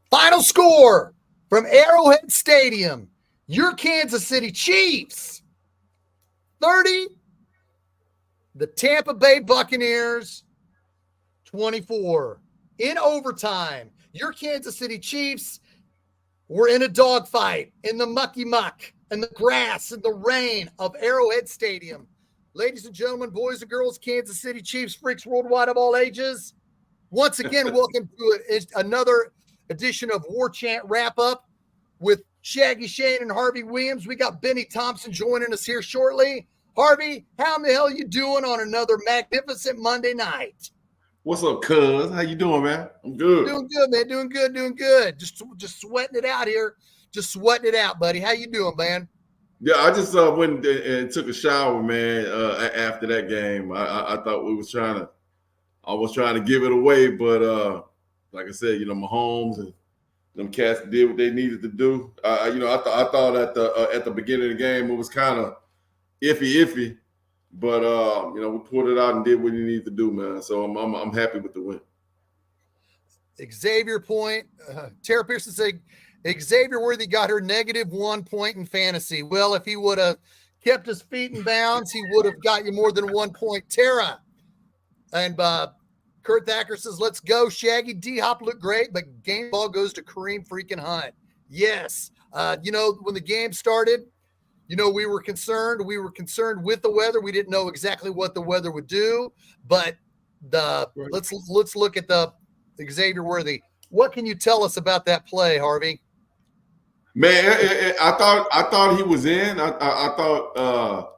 Final score from Arrowhead Stadium. Your Kansas City Chiefs 30, the Tampa Bay Buccaneers 24. In overtime, your Kansas City Chiefs were in a dogfight in the mucky muck and the grass and the rain of Arrowhead Stadium. Ladies and gentlemen, boys and girls, Kansas City Chiefs, freaks worldwide of all ages, once again, welcome to another edition of War Chant Wrap-Up with Shaggy Shane and Harvey Williams. We got Bennie Thompson joining us here shortly. Harvey, how in the hell you doing on another magnificent Monday night? What's up, cuz? How you doing, man? I'm good. Doing good, man. Doing good. Just sweating it out here. Just sweating it out, buddy. How you doing, man? Yeah, I just went and took a shower, man, after that game. I thought I was trying to give it away, but like I said, Mahomes and them cats did what they needed to do. I thought at the beginning of the game it was kind of iffy, but we pulled it out and did what he needed to do, man. So I'm happy with the win. Xavier point. Tara Pearson said Xavier Worthy got her -1 point in fantasy. Well, if he would have kept his feet in bounds, he would have got you more than 1 point. Tara and Kurt Thacker says, let's go, Shaggy. D-Hop looked great, but game ball goes to Kareem freaking Hunt. Yes. When the game started, we were concerned. We were concerned with the weather. We didn't know exactly what the weather would do, but let's look at the Xavier Worthy. What can you tell us about that play, Harvey? Man, I thought he was in. I thought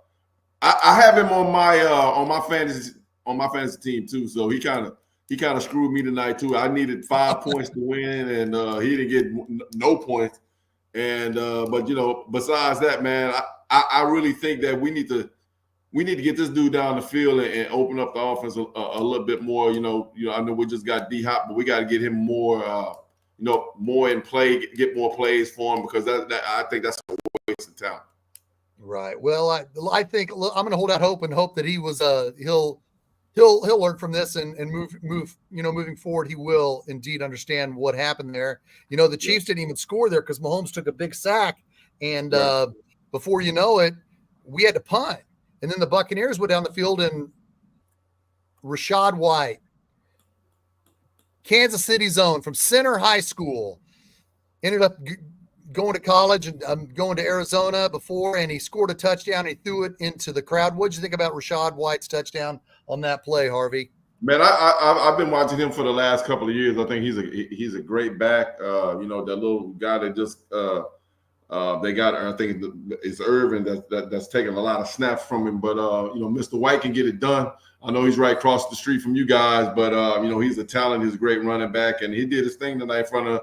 I have him on my fantasy team too. So he kind of screwed me tonight too. I needed 5 points to win, and he didn't get no points. And but besides that, man, I really think that we need to get this dude down the field and open up the offense a little bit more. I know we just got D-Hop, but we got to get him more. More in play, get more plays for him, because I think that's a waste of time. Right. Well, I think I'm going to hold out hope and hope that he was he'll learn from this and move moving forward. He will indeed understand what happened there. The Chiefs didn't even score there because Mahomes took a big sack, and before you know it, we had to punt, and then the Buccaneers went down the field, and Rachaad White, Kansas City zone from Center High School, ended up going to college and going to Arizona before, and he scored a touchdown. He threw it into the crowd. What did you think about Rachaad White's touchdown on that play, Harvey? Man, I've been watching him for the last couple of years. I think he's a great back. That little guy that just they got. I think it's Irvin that's taking a lot of snaps from him. But Mr. White can get it done. I know he's right across the street from you guys, but he's a talent. He's a great running back, and he did his thing tonight in front of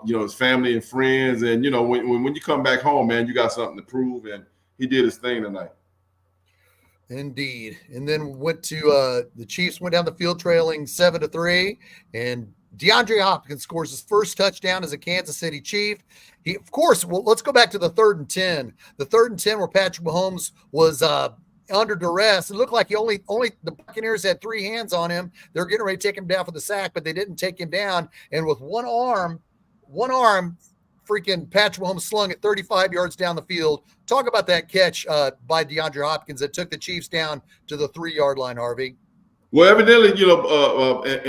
his family and friends. And when you come back home, man, you got something to prove, and he did his thing tonight. Indeed. And then went to the Chiefs went down the field trailing 7-3, and DeAndre Hopkins scores his first touchdown as a Kansas City Chief. Let's go back to the 3rd and 10. The 3rd and 10 where Patrick Mahomes was under duress. It looked like only the Buccaneers had 3 hands on him. They're getting ready to take him down for the sack, but they didn't take him down. And with one arm, freaking Patrick Mahomes slung it 35 yards down the field. Talk about that catch by DeAndre Hopkins that took the Chiefs down to the 3-yard line, Harvey. Well, evidently,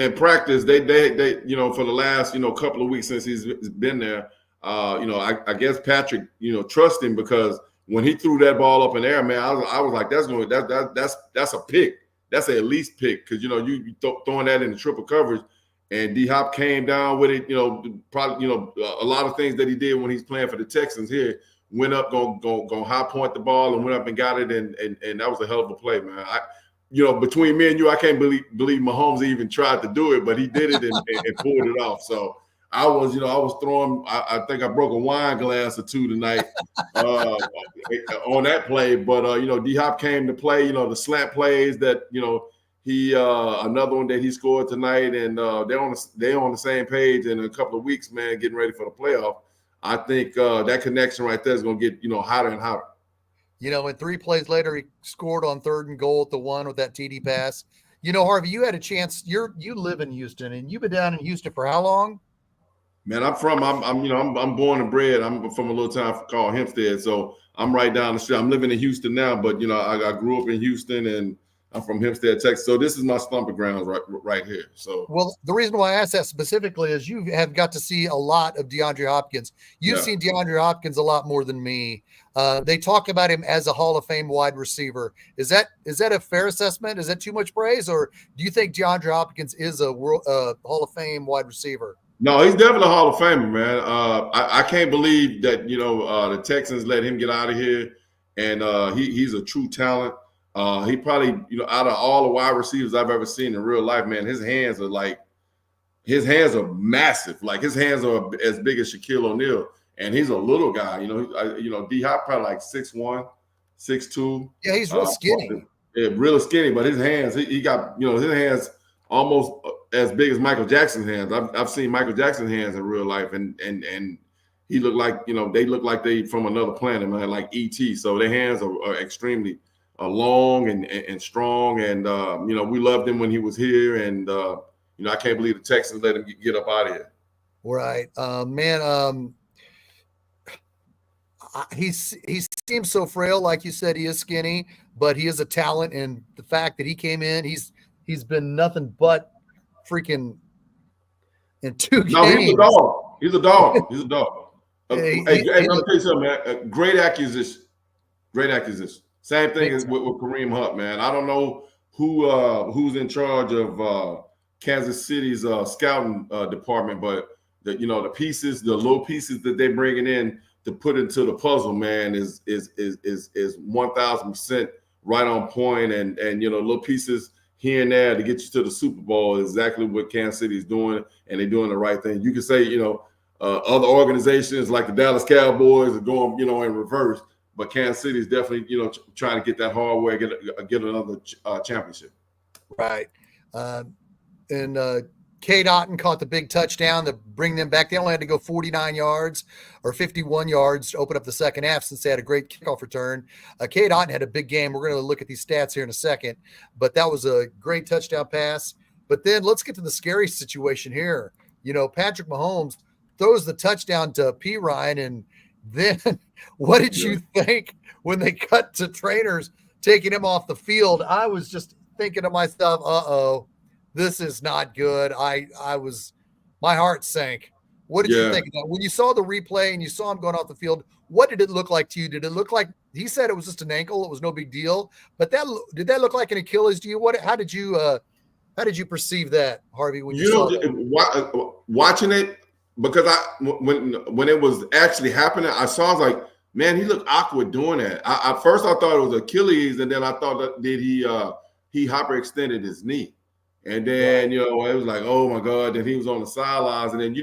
in practice, they for the last, couple of weeks since he's been there, I guess Patrick, trusts him, because when he threw that ball up in the air, man, I was like, that's a pick. That's an at least pick, because you throwing that in the triple coverage, and D-Hop came down with it. Probably a lot of things that he did when he's playing for the Texans here, went up, go high point the ball, and went up and got it, and that was a hell of a play, man. Between me and you, I can't believe Mahomes even tried to do it, but he did it and pulled it off. So I was throwing. I think I broke a wine glass or two tonight on that play. But D Hop came to play. The slant plays that he another one that he scored tonight, and they're on the same page. In a couple of weeks, man, getting ready for the playoff. I think that connection right there is going to get hotter and hotter. And 3 plays later, he scored on 3rd and goal at the 1 with that TD pass. Harvey, you had a chance. You live in Houston, and you've been down in Houston for how long? Man, I'm born and bred. I'm from a little town called Hempstead, so I'm right down the street. I'm living in Houston now, but I grew up in Houston, and I'm from Hempstead, Texas. So this is my stomping grounds right here. So, well, the reason why I asked that specifically is you have got to see a lot of DeAndre Hopkins. You've seen DeAndre Hopkins a lot more than me. They talk about him as a Hall of Fame wide receiver. Is that a fair assessment? Is that too much praise, or do you think DeAndre Hopkins is a Hall of Fame wide receiver? No, he's definitely a Hall of Famer, man. I can't believe that the Texans let him get out of here, and he's a true talent. He probably out of all the wide receivers I've ever seen in real life, man, his hands are massive. Like his hands are as big as Shaquille O'Neal, and he's a little guy. D Hop probably like 6'1", 6'2". Yeah, he's real skinny. Yeah, real skinny, but his hands, he got his hands almost as big as Michael Jackson's hands. I've seen Michael Jackson's hands in real life, and he looked like they look like they from another planet, man, like E.T. So their hands are extremely long and strong, and we loved him when he was here, and I can't believe the Texans let him get up out of here. Right, man. He seems so frail, like you said. He is skinny, but he is a talent, and the fact that he came in, he's been nothing but freaking in 2 games. No, he's a dog. He's a dog. He's a dog. Let me tell you something, man. Great acquisition. Great acquisition. Same thing as with Kareem Hunt, man. I don't know who's in charge of Kansas City's scouting department, but the little pieces that they're bringing in to put into the puzzle, man, is 1,000% right on point, and little pieces here and there to get you to the Super Bowl is exactly what Kansas City is doing, and they're doing the right thing. You can say, other organizations like the Dallas Cowboys are going, in reverse, but Kansas City is definitely, trying to get that hard way, get another championship. Right. And Cade Otton caught the big touchdown to bring them back. They only had to go 49 yards or 51 yards to open up the second half since they had a great kickoff return. Cade Otton had a big game. We're going to look at these stats here in a second, but that was a great touchdown pass. But then let's get to the scary situation here. Patrick Mahomes throws the touchdown to P. Ryan, and then what did you think when they cut to trainers taking him off the field? I was just thinking to myself, uh-oh. This is not good. My heart sank. What did you think of that? When you saw the replay and you saw him going off the field, what did it look like to you? Did it look like he said it was just an ankle? It was no big deal. But did that look like an Achilles to you? How did you perceive that, Harvey? When you saw that? Watching it, because when it was actually happening, I was like, man, he looked awkward doing that. At first I thought it was Achilles, and then I thought that he hyperextended his knee. And then, it was like, oh, my God, then he was on the sidelines. And then,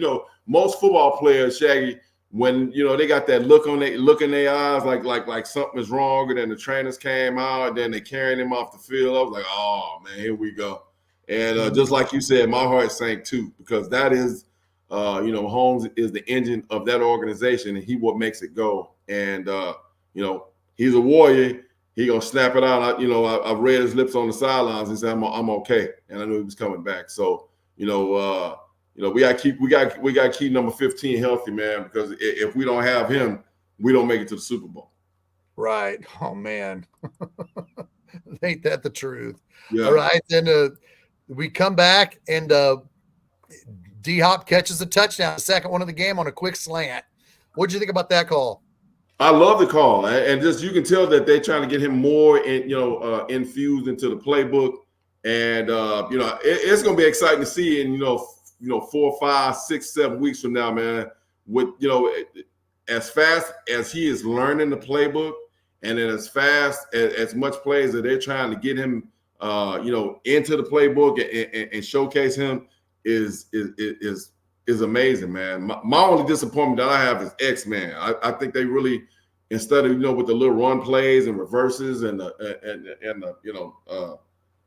most football players, Shaggy, when, they got that look in their eyes, like something is wrong, and then the trainers came out, and then they carrying him off the field. I was like, oh, man, here we go. And just like you said, my heart sank too, because that is, Holmes is the engine of that organization, and he what makes it go. And, he's a warrior. He gonna snap it out. I read his lips on the sidelines and said, "I'm okay," and I knew he was coming back. So, we got to keep number 15 healthy, man, because if we don't have him, we don't make it to the Super Bowl. Right. Oh man, ain't that the truth? Yeah. All right, then we come back and D Hop catches a touchdown, the second one of the game on a quick slant. What did you think about that call? I love the call, and just you can tell that they're trying to get him more, infused into the playbook, and it's going to be exciting to see in 4, 5, 6, 7 weeks from now, man. With as fast as he is learning the playbook, and then as fast as much plays that they're trying to get him, into the playbook and showcase him is is amazing, man. My only disappointment that I have is X, man. I think they really, instead of with the little run plays and reverses and the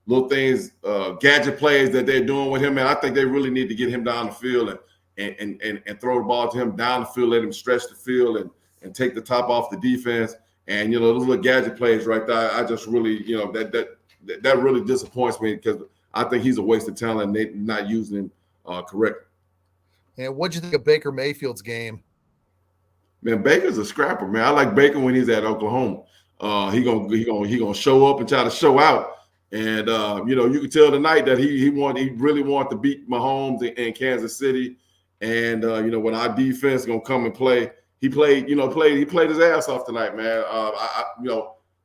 little things, gadget plays that they're doing with him, man, I think they really need to get him down the field and throw the ball to him down the field, let him stretch the field and take the top off the defense. And those little gadget plays right there, I just really, that really disappoints me because I think he's a waste of talent and they're not using him correctly. And what'd you think of Baker Mayfield's game? Man, Baker's a scrapper, man. I like Baker when he's at Oklahoma. He gonna show up and try to show out. And you can tell tonight that he really wanted to beat Mahomes in Kansas City. And when our defense gonna come and play, he played his ass off tonight, man.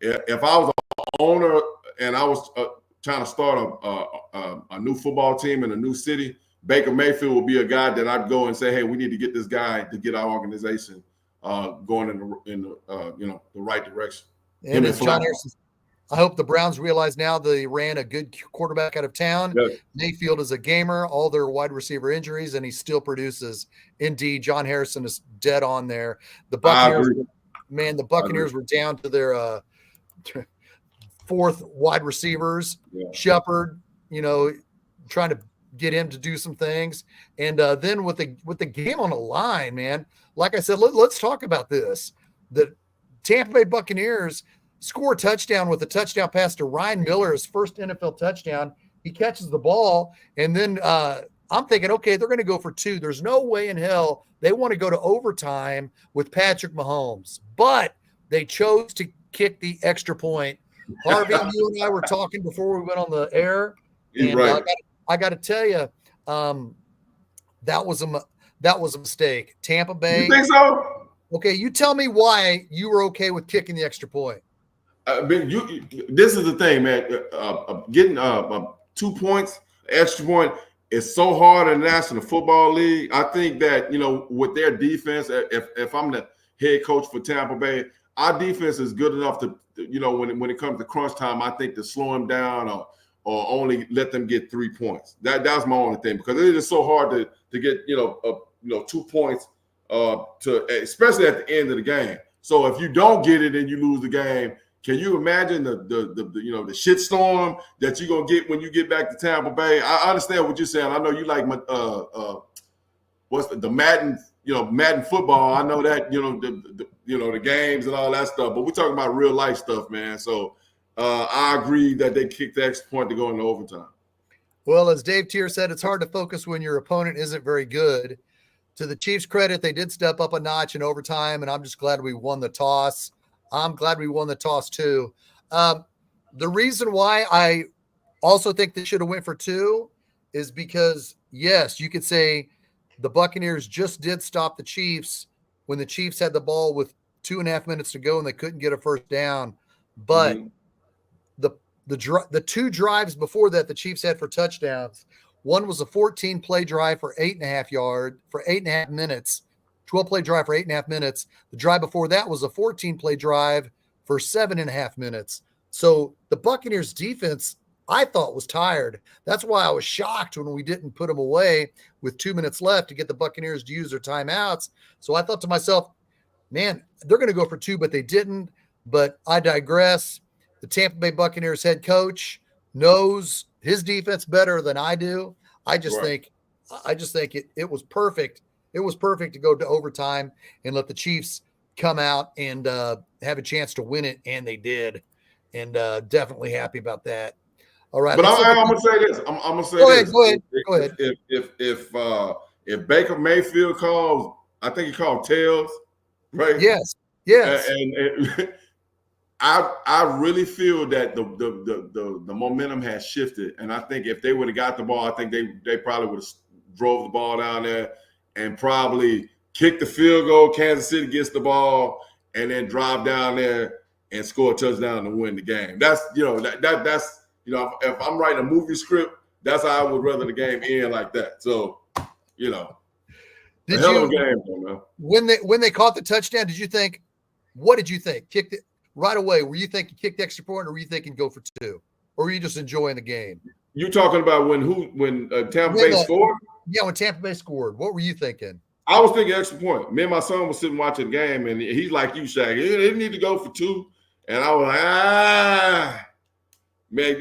If I was an owner and I was trying to start a new football team in a new city, Baker Mayfield would be a guy that I'd go and say, hey, we need to get this guy to get our organization going in the right direction. And as John Harrison, I hope the Browns realize now they ran a good quarterback out of town. Yeah. Mayfield is a gamer, all their wide receiver injuries, and he still produces. Indeed, John Harrison is dead on there. The Buccaneers were down to their fourth wide receivers. Yeah. Shepard, trying to get him to do some things. And then with the game on the line, man, like I said, let's talk about this. The Tampa Bay Buccaneers score a touchdown with a touchdown pass to Ryan Miller, his first NFL touchdown. He catches the ball, and then I'm thinking, okay, they're going to go for two. There's no way in hell they want to go to overtime with Patrick Mahomes, but they chose to kick the extra point. Harvey, you and I were talking before we went on the air, and right. I got to tell you, that was a mistake. Tampa Bay. You think so? Okay, you tell me why you were okay with kicking the extra point. This is the thing, man. Getting 2 points, extra point, is so hard in the National Football League. I think that with their defense, if I'm the head coach for Tampa Bay, our defense is good enough to when it comes to crunch time, I think to slow them down or only let them get 3 points. That's my only thing, because it is so hard to get 2 points especially at the end of the game. So if you don't get it and you lose the game, can you imagine the shit storm that you're gonna get when you get back to Tampa Bay? I understand what you're saying. I know you like the Madden, Madden football. I know that the games and all that stuff, but we're talking about real life stuff, man. So I agree that they kicked the extra point to go into overtime. Well, as Dave Tier said, it's hard to focus when your opponent isn't very good. To the Chiefs' credit, they did step up a notch in overtime, and I'm just glad we won the toss. I'm glad we won the toss too. The reason why I also think they should have went for two is because, yes, you could say the Buccaneers just did stop the Chiefs when the Chiefs had the ball with 2.5 minutes to go and they couldn't get a first down. But the two drives before that the Chiefs had for touchdowns, one was a 14-play drive for 8.5 minutes. 12-play drive for 8.5 minutes. The drive before that was a 14-play drive for 7.5 minutes. So the Buccaneers defense, I thought, was tired. That's why I was shocked when we didn't put them away with 2 minutes left to get the Buccaneers to use their timeouts. So I thought to myself, man, they're going to go for two, but they didn't. But I digress. The Tampa Bay Buccaneers head coach knows his defense better than I do. I just think it was perfect. It was perfect to go to overtime and let the Chiefs come out and have a chance to win it, and they did. And definitely happy about that. All right. But I'm going to say this. I'm going to say this. Go ahead. If Baker Mayfield calls, I think he called tails, right? Yes. And I really feel that the momentum has shifted. And I think if they would have got the ball, I think they probably would have drove the ball down there and probably kick the field goal. Kansas City gets the ball and then drive down there and score a touchdown to win the game. That's that's if I'm writing a movie script, that's how I would rather the game end like that. So, a hell of a game, man. When they caught the touchdown, what did you think? Kicked it right away. Were you thinking kick the extra point, or were you thinking go for two? Or were you just enjoying the game? You talking about when Tampa When Bay scored? Yeah, when Tampa Bay scored. What were you thinking? I was thinking extra point. Me and my son was sitting watching the game, and he's like you, Shaq. He didn't need to go for 2. And I was like, man,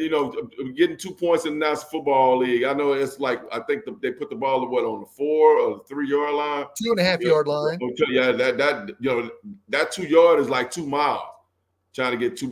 getting 2 points in the National Football League. I know it's like, I think they put the ball on the 4 or the 3 yard line, 2.5 yard line. Yeah, that 2 yard is like 2 miles. Trying to get 2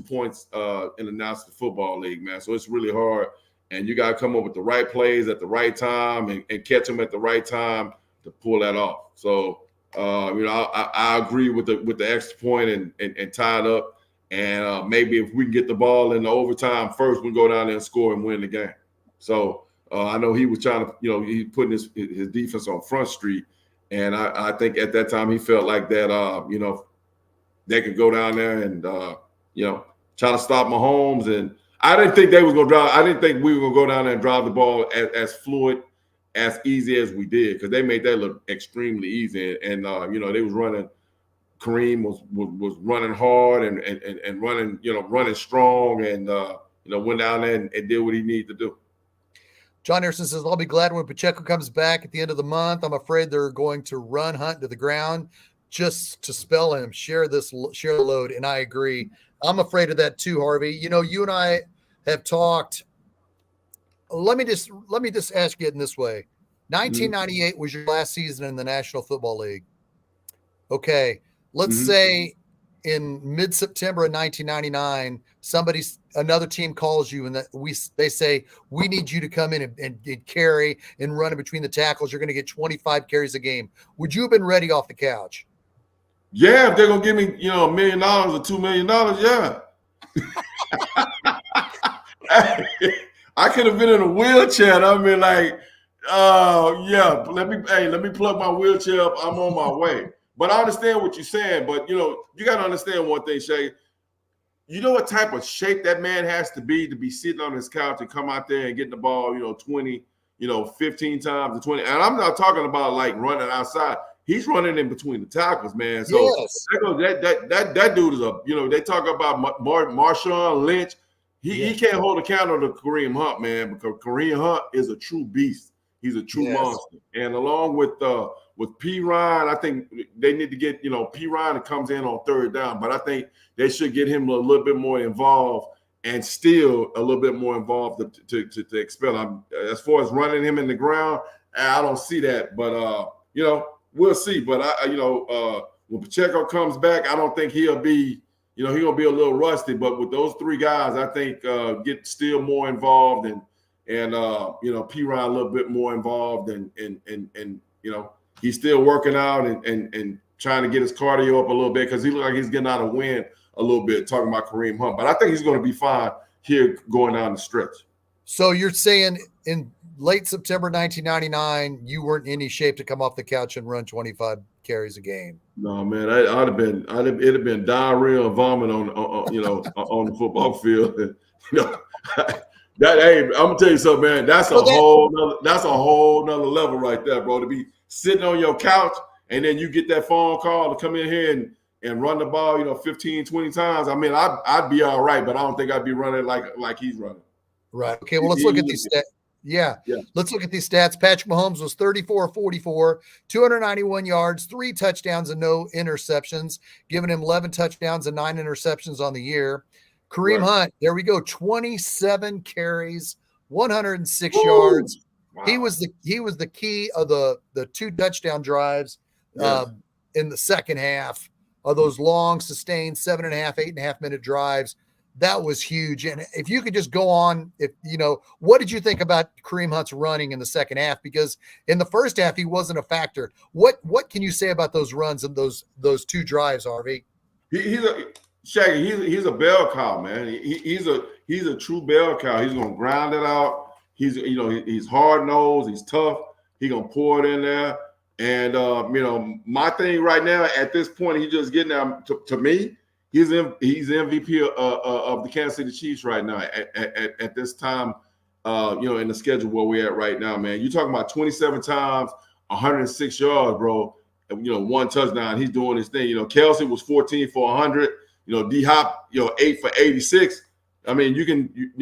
points in the National Football League, man. So it's really hard, and you got to come up with the right plays at the right time and catch them at the right time to pull that off. So I agree with the extra point and tie it up. And maybe if we can get the ball in the overtime first, we go down there and score and win the game. So I know he was trying to, he putting his defense on Front Street, and I think at that time he felt like that, they could go down there and try to stop Mahomes. And I didn't think they was gonna drive. I didn't think we were gonna go down there and drive the ball as fluid, as easy as we did, because they made that look extremely easy. And they was running. Kareem was running hard and running, running strong, and went down there and did what he needed to do. John Harrison says, I'll be glad when Pacheco comes back at the end of the month. I'm afraid they're going to run Hunt to the ground just to spell him, share the load. And I agree. I'm afraid of that too, Harvey. You and I have talked. Let me just ask you it in this way. 1998 was your last season in the National Football League. Okay. Let's say in mid-September of 1999, another team calls you and they say, we need you to come in and carry and run in between the tackles. You're going to get 25 carries a game. Would you have been ready off the couch? Yeah, if they're going to give me, $1 million or $2 million, yeah. I could have been in a wheelchair. I mean, like, yeah, let me plug my wheelchair up. I'm on my way. But I understand what you're saying. But, you got to understand one thing, Shay. You know what type of shape that man has to be sitting on his couch and come out there and getting the ball, 20, 15 times to 20. And I'm not talking about like running outside. He's running in between the tackles, man. So yes. that dude is they talk about Marshawn Lynch. He can't hold a candle to Kareem Hunt, man, because Kareem Hunt is a true beast. He's a true monster. And along with P. Ryan, I think they need to get, P. Ryan that comes in on third down, but I think they should get him a little bit more involved and still a little bit more involved to expel him. As far as running him in the ground, I don't see that, but we'll see. But when Pacheco comes back, I don't think he'll be, he's gonna be a little rusty. But with those 3 guys, I think get still more involved and P. Ryan a little bit more involved and he's still working out and trying to get his cardio up a little bit because he looks like he's getting out of wind a little bit, talking about Kareem Hunt. But I think he's going to be fine here going down the stretch. So you're saying in late September 1999, you weren't in any shape to come off the couch and run 25 carries a game? No, man. It'd have been diarrhea and vomit on on the football field. I'm gonna tell you something, man. That's a whole nother level right there, bro. To be sitting on your couch and then you get that phone call to come in here and run the ball, 15, 20 times. I mean, I'd be all right, but I don't think I'd be running like he's running. Right. Okay. Well, let's look at these stats. Yeah. Let's look at these stats. Patrick Mahomes was 34-44, 291 yards, 3 touchdowns and no interceptions, giving him 11 touchdowns and 9 interceptions on the year. Kareem Hunt, there we go, 27 carries, 106 yards. Wow. He was the key of the 2 touchdown drives in the second half of those long, sustained 7.5, 8.5 minute drives. That was huge. And if you could just go on, what did you think about Kareem Hunt's running in the second half? Because in the first half, he wasn't a factor. What can you say about those runs and those 2 drives, Harvey? He's a bell cow, man. He's a true bell cow. He's gonna ground it out. He's hard nosed. He's tough. He's gonna pour it in there. And my thing right now at this point, he's just getting out. To me, he's MVP of the Kansas City Chiefs right now at this time. In the schedule where we're at right now, man. You're talking about 27 times, 106 yards, bro. 1 touchdown. He's doing his thing. Kelsey was 14 for 100. D Hop, 8 for 86. I mean, you can,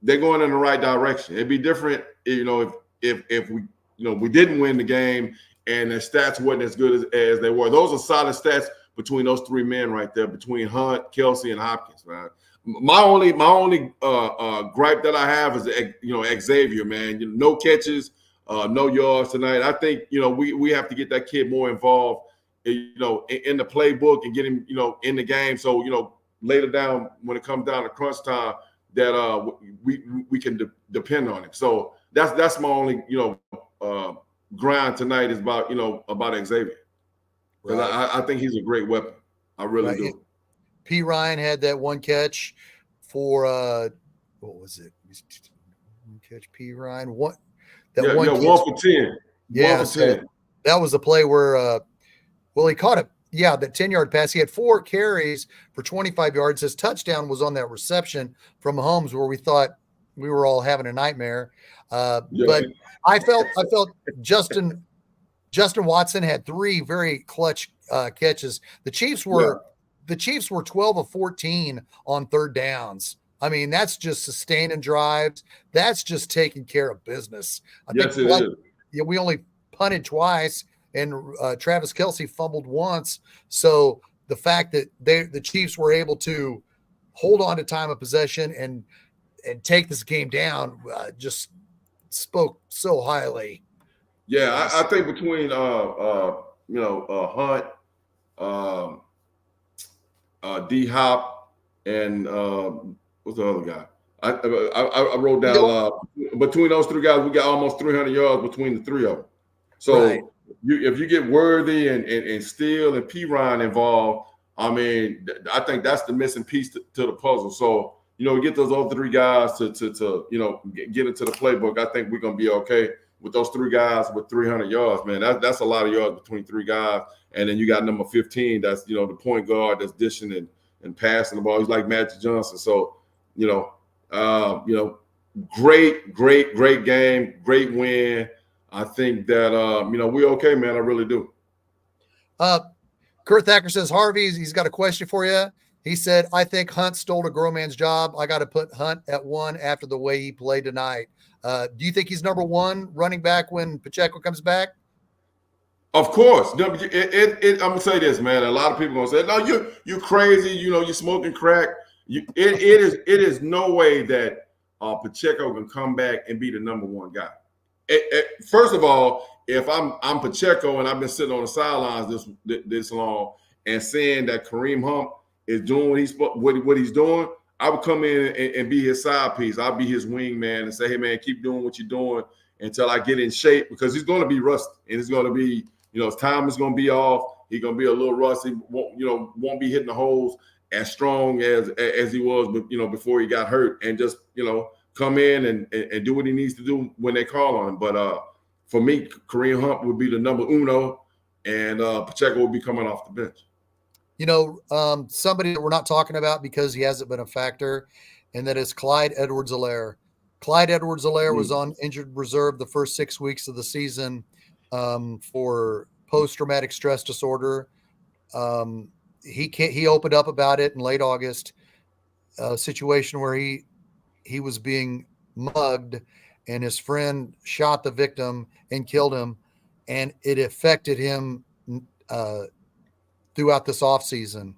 they're going in the right direction. It'd be different, if we, we didn't win the game and the stats wasn't as good as they were. Those are solid stats between those three men right there, between Hunt, Kelsey, and Hopkins, man. My only gripe that I have is, Xavier, man. No catches, no yards tonight. I think, we have to get that kid more involved, in the playbook and get him, in the game. So, later down when it comes down to crunch time, that we can depend on him. So that's my only, grind tonight is about Xavier. Because I think he's a great weapon. I really do. P. Ryan had that one catch for what was it? One catch, P. Ryan. One catch. 1 for 10. Yeah, 1 for 10. That was the play where he caught it. Yeah, that 10-yard pass. He had 4 carries for 25 yards. His touchdown was on that reception from Mahomes where we thought we were all having a nightmare. But I felt Justin Watson had 3 very clutch catches. The Chiefs were 12 of 14 on third downs. I mean, that's just sustaining drives. That's just taking care of business. We only punted twice, and Travis Kelce fumbled once. So the fact that the Chiefs were able to hold on to time of possession and take this game down just spoke so highly. Yeah, I think between Hunt, D Hop, and what's the other guy? I wrote down between those 3 guys, we got almost 300 yards between the 3 of them. So if you get Worthy and Steele and P. Ryan involved, I mean, I think that's the missing piece to the puzzle. So, we get those other 3 guys to get into the playbook. I think we're gonna be okay with those 3 guys with 300 yards, man. That's a lot of yards between 3 guys. And then you got number 15, that's the point guard that's dishing and passing the ball. He's like Magic Johnson. So, great game, great win. I think that we're okay, man. I really do. Kurt Thacker says, Harvey, he's got a question for you. He said, I think Hunt stole a grown man's job. I got to put Hunt at 1 after the way he played tonight. Do you think he's number 1 running back when Pacheco comes back? Of course. I'm going to say this, man. A lot of people are going to say, no, you're crazy. You're smoking crack. It is no way that Pacheco can come back and be the number 1 guy. First of all, if I'm Pacheco and I've been sitting on the sidelines this long and seeing that Kareem Hunt is doing what he's doing, I would come in and be his side piece. I'll be his wingman and say, hey, man, keep doing what you're doing until I get in shape, because he's going to be rusty and it's going to be, his time is going to be off. He's going to be a little rusty. Won't be hitting the holes as strong as he was, before he got hurt, and just, come in and do what he needs to do when they call on him. But for me, Kareem Hunt would be the number 1, and Pacheco will be coming off the bench. Somebody that we're not talking about because he hasn't been a factor, and that is Clyde Edwards-Helaire. Clyde Edwards-Helaire was on injured reserve the first 6 weeks of the season for post-traumatic stress disorder. He opened up about it in late August, a situation where he was being mugged and his friend shot the victim and killed him, and it affected him throughout this offseason.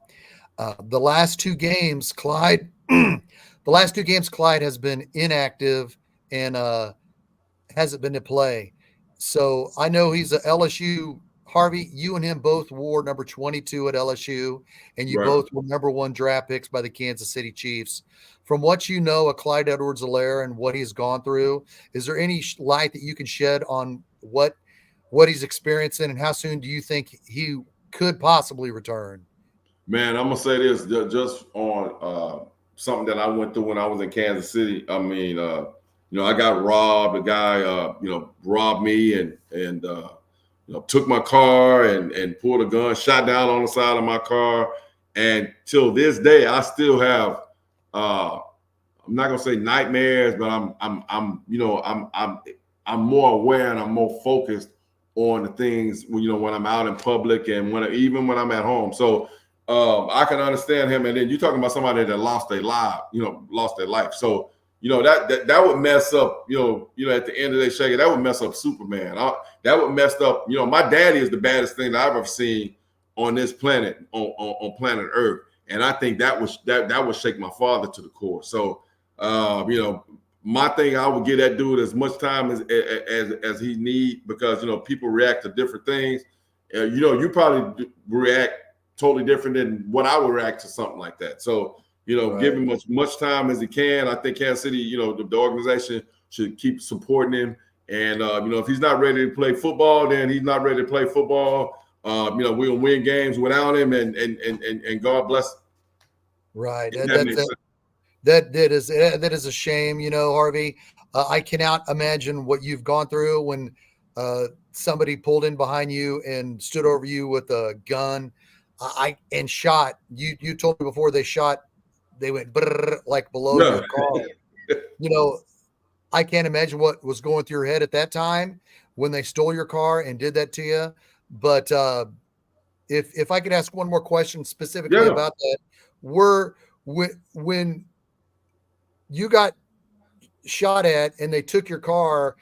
The last 2 games, Clyde has been inactive and hasn't been to play. So I know he's a LSU. Harvey, you and him both wore number 22 at LSU, and you both were number 1 draft picks by the Kansas City Chiefs. From what you know of Clyde Edwards-Helaire and what he's gone through, is there any light that you can shed on what he's experiencing, and how soon do you think he could possibly return? Man, I'm going to say this just on something that I went through when I was in Kansas City. I mean, I got robbed. A guy, robbed me and took my car and pulled a gun, shot down on the side of my car. And till this day, I still have, I'm not gonna say nightmares, but I'm more aware and I'm more focused on the things when I'm out in public and even when I'm at home. So I can understand him. And then you're talking about somebody that lost their life. So that would mess up, at the end of the day, Shaggy, that would mess up Superman. That would mess up, my daddy is the baddest thing that I've ever seen on this planet, on planet Earth. And I think that would shake my father to the core. So, my thing, I would give that dude as much time as he need, because, people react to different things. You probably react totally different than what I would react to something like that. So, Right. give him as much time as he can. I think Kansas City, the organization should keep supporting him. And, if he's not ready to play football, then he's not ready to play football. We'll win games without him, and God bless him. Right. That That is a shame, Harvey. I cannot imagine what you've gone through when somebody pulled in behind you and stood over you with a gun and shot. You told me before they went like below your car. I can't imagine what was going through your head at that time when they stole your car and did that to you. But if I could ask one more question specifically about that, when you got shot at and they took your car,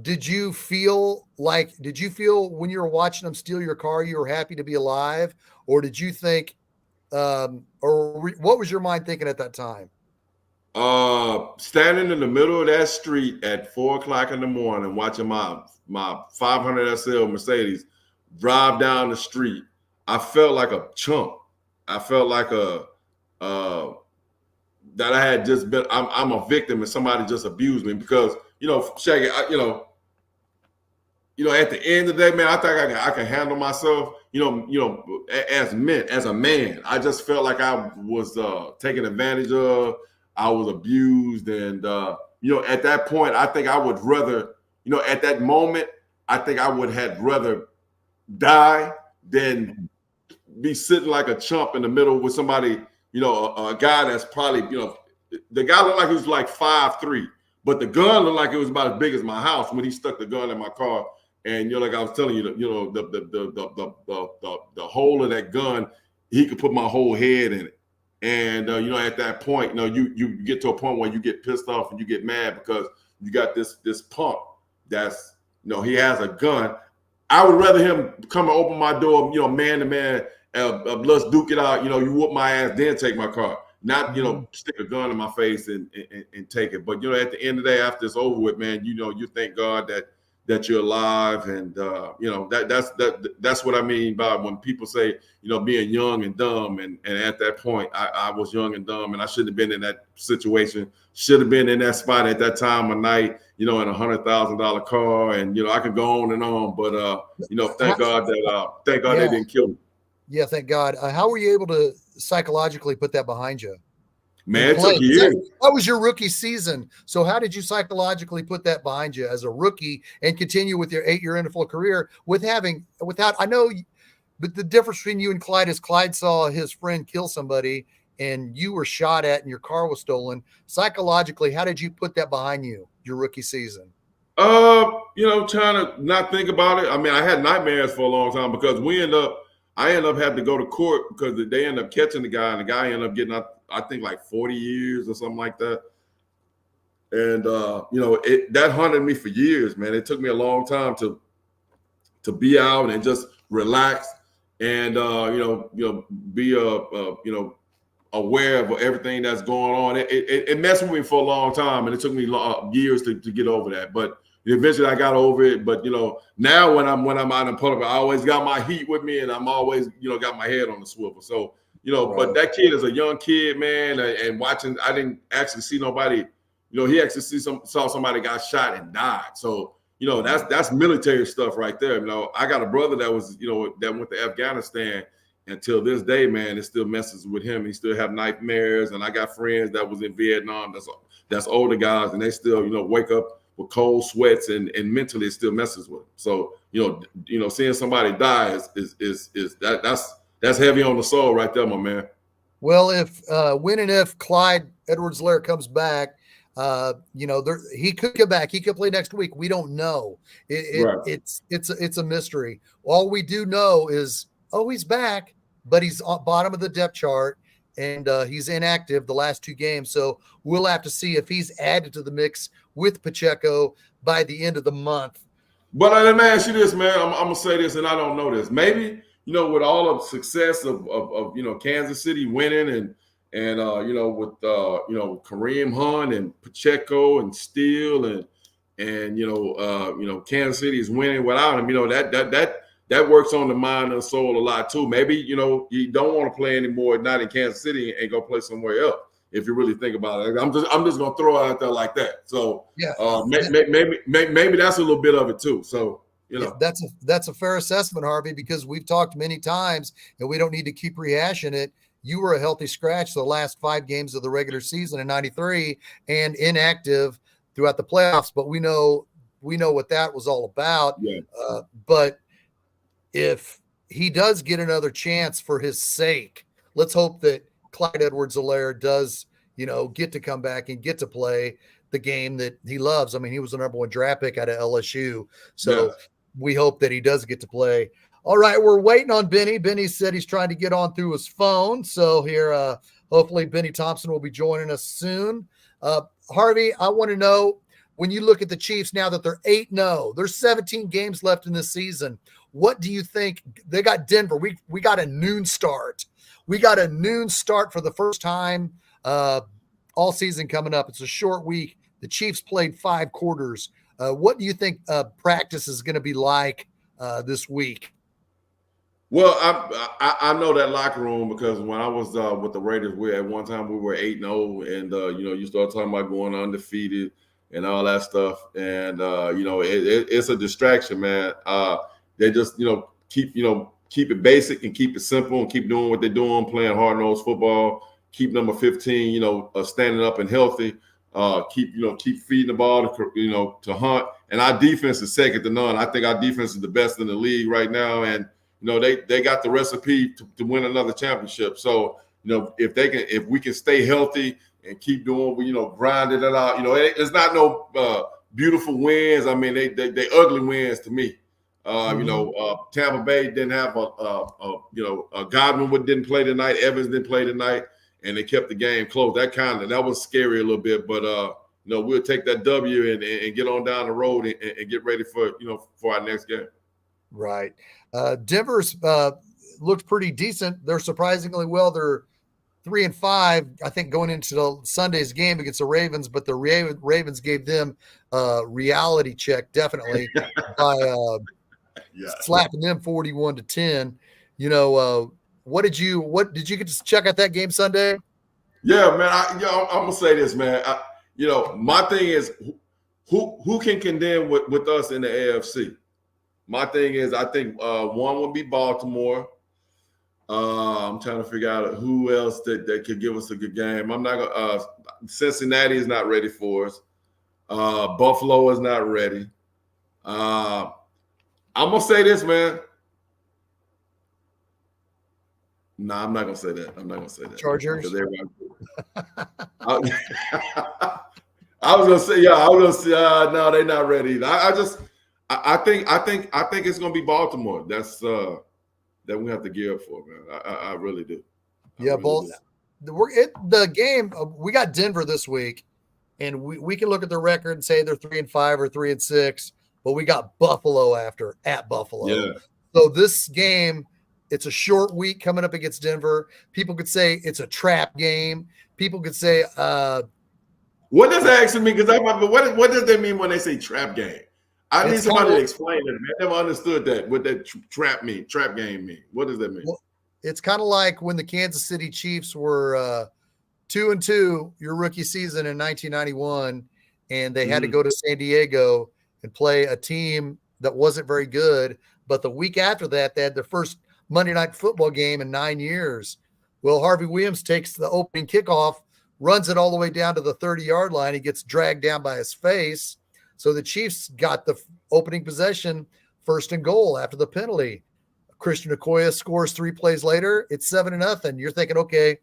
did you feel when you were watching them steal your car, you were happy to be alive? Or did you think, what was your mind thinking at that time? Standing in the middle of that street at 4:00 in the morning, watching my 500 SL Mercedes drive down the street, I felt like a chump. I felt like that I had just been, I'm a victim and somebody just abused me, because, Shaggy, at the end of the day, man, I think I can handle myself, as a man. I just felt like I was taken advantage of. I was abused. And, at that point, I think I would rather, at that moment, I think I would have rather die than be sitting like a chump in the middle with somebody, a guy that's probably, the guy looked like he was like 5'3", but the gun looked like it was about as big as my house when he stuck the gun in my car. And, like I was telling you, the hole of that gun, he could put my whole head in it. And, at that point, you get to a point where you get pissed off and you get mad because you got this punk that's, he has a gun. I would rather him come and open my door, man to man, let's duke it out. You whoop my ass, then take my car. Not, stick a gun in my face and take it. But, at the end of the day, after it's over with, man, you thank God that you're alive. And, that's what I mean by when people say, being young and dumb. And at that point, I was young and dumb, and I shouldn't have been in that situation. Should have been in that spot at that time of night, in a $100,000 car. And, I could go on and on. But, thank God they didn't kill me. Yeah, thank God. How were you able to psychologically put that behind you? Man, it took years. That was your rookie season. So how did you psychologically put that behind you as a rookie and continue with your 8-year NFL career but the difference between you and Clyde is Clyde saw his friend kill somebody and you were shot at and your car was stolen. Psychologically, how did you put that behind you, your rookie season? Trying to not think about it. I mean, I had nightmares for a long time because I ended up having to go to court because they ended up catching the guy, and the guy ended up getting, I think, like 40 years or something like that. And, that haunted me for years, man. It took me a long time to be out and just relax and, be, aware of everything that's going on. It messed with me for a long time, and it took me years to get over that. But eventually I got over it. But, now when I'm out in public, I always got my heat with me, and I'm always, got my head on the swivel. So, right. But that kid is a young kid, man. And watching, I didn't actually see nobody, he actually saw somebody got shot and died. So, that's military stuff right there. I got a brother that was, that went to Afghanistan. Until this day, man, it still messes with him. He still have nightmares. And I got friends that was in Vietnam that's older guys, and they still, wake up with cold sweats and mentally it still messes with them. So, seeing somebody die that's heavy on the soul right there, my man. Well, if Clyde Edwards-Helaire comes back, he could come back. He could play next week. We don't know. Right. It's a mystery. All we do know is, he's back, but he's on bottom of the depth chart. and he's inactive the last 2 games. So we'll have to see if he's added to the mix with Pacheco by the end of the month. But let me ask you this, man. I'm gonna say this, and I don't know this. Maybe with all of the success of Kansas City winning and with Kareem Hunt and Pacheco and Steele and Kansas City is winning without him. That works on the mind and soul a lot too. Maybe you don't want to play anymore, not in Kansas City, and go play somewhere else. If you really think about it, I'm just gonna throw it out there like that. So yeah, maybe that's a little bit of it too. So that's a fair assessment, Harvey, because we've talked many times, and we don't need to keep rehashing it. You were a healthy scratch the last 5 games of the regular season in '93 and inactive throughout the playoffs. But we know what that was all about. Yeah. But if he does get another chance for his sake, let's hope that Clyde Edwards-Helaire does, get to come back and get to play the game that he loves. I mean, he was the number 1 draft pick out of LSU. So we hope that he does get to play. All right, we're waiting on Benny. Benny said he's trying to get on through his phone. So here, hopefully Bennie Thompson will be joining us soon. Harvey, I want to know, when you look at the Chiefs now that they're 8-0, there's 17 games left in this season. What do you think? They got Denver. We got a noon start. We got a noon start for the first time all season coming up. It's a short week. The Chiefs played 5 quarters. What do you think practice is going to be like this week? Well, I know that locker room because when I was with the Raiders, at one time we were 8-0, and you start talking about going undefeated and all that stuff, and it's a distraction, man. They just keep it basic and keep it simple and keep doing what they're doing, playing hard-nosed football. Keep number 15, standing up and healthy. Keep feeding the ball to Hunt, and our defense is second to none. I think our defense is the best in the league right now, and they got the recipe to win another championship. So if we can stay healthy and keep doing, grinding it out. It's not no beautiful wins. I mean, they ugly wins to me. Tampa Bay didn't have Godwin didn't play tonight. Evans didn't play tonight, and they kept the game close. That was scary a little bit, but we'll take that W and get on down the road and get ready for our next game. Right. Denver's looked pretty decent. They're surprisingly well. They're 3-5, I think, going into the Sunday's game against the Ravens, but the Ravens gave them a reality check, definitely, by slapping them 41-10. What did you get to check out that game Sunday? Yeah, man. I'm gonna say this, man. My thing is who can contend with us in the AFC. My thing is, I think one would be Baltimore. I'm trying to figure out who else that could give us a good game. I'm not gonna. Cincinnati is not ready for us. Buffalo is not ready. I'm gonna say this, man. No, I'm not gonna say that. Chargers. I was gonna say, no, they're not ready. I think it's gonna be Baltimore. That's that we have to gear up for, man. I really do. The game. We got Denver this week, and we can look at the record and say they're 3-5 or 3-6, but we got Buffalo at Buffalo. Yeah. So this game, it's a short week coming up against Denver. People could say it's a trap game. People could say, what does that actually mean? Because what does that mean when they say trap game? I need somebody to explain it. I never understood that. What that trap game mean? What does that mean? Well, it's kind of like when the Kansas City Chiefs were 2-2 your rookie season in 1991, and they had to go to San Diego and play a team that wasn't very good. But the week after that, they had their first Monday Night Football game in 9 years. Well, Harvey Williams takes the opening kickoff, runs it all the way down to the 30-yard line. He gets dragged down by his face. So the Chiefs got the opening possession, 1st and goal after the penalty. Christian Okoye scores 3 plays later. It's 7-0. You're thinking, okay,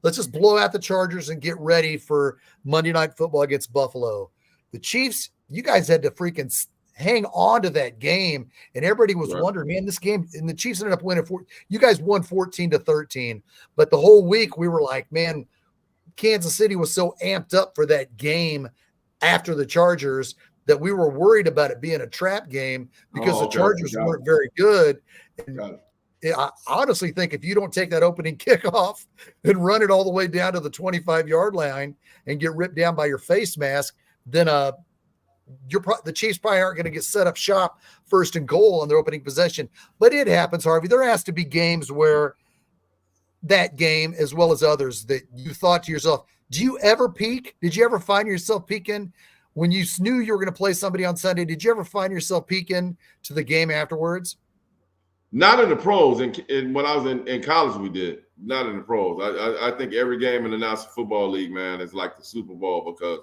let's just blow out the Chargers and get ready for Monday Night Football against Buffalo. The Chiefs, you guys had to freaking hang on to that game. And everybody was wondering, man, this game, and the Chiefs ended up winning. You guys won 14-13. But the whole week we were like, man, Kansas City was so amped up for that game after the Chargers that we were worried about it being a trap game because the Chargers weren't very good. And I honestly think if you don't take that opening kickoff and run it all the way down to the 25-yard line and get ripped down by your face mask, then the Chiefs probably aren't going to get set up shop first and goal on their opening possession. But it happens, Harvey. There has to be games where that game, as well as others, that you thought to yourself, do you ever peak? Did you ever find yourself peaking when you knew you were going to play somebody on Sunday? Did you ever find yourself peaking to the game afterwards? Not in the pros, and when I was in college, we did. Not in the pros. I think every game in the National Football League, man, is like the Super Bowl because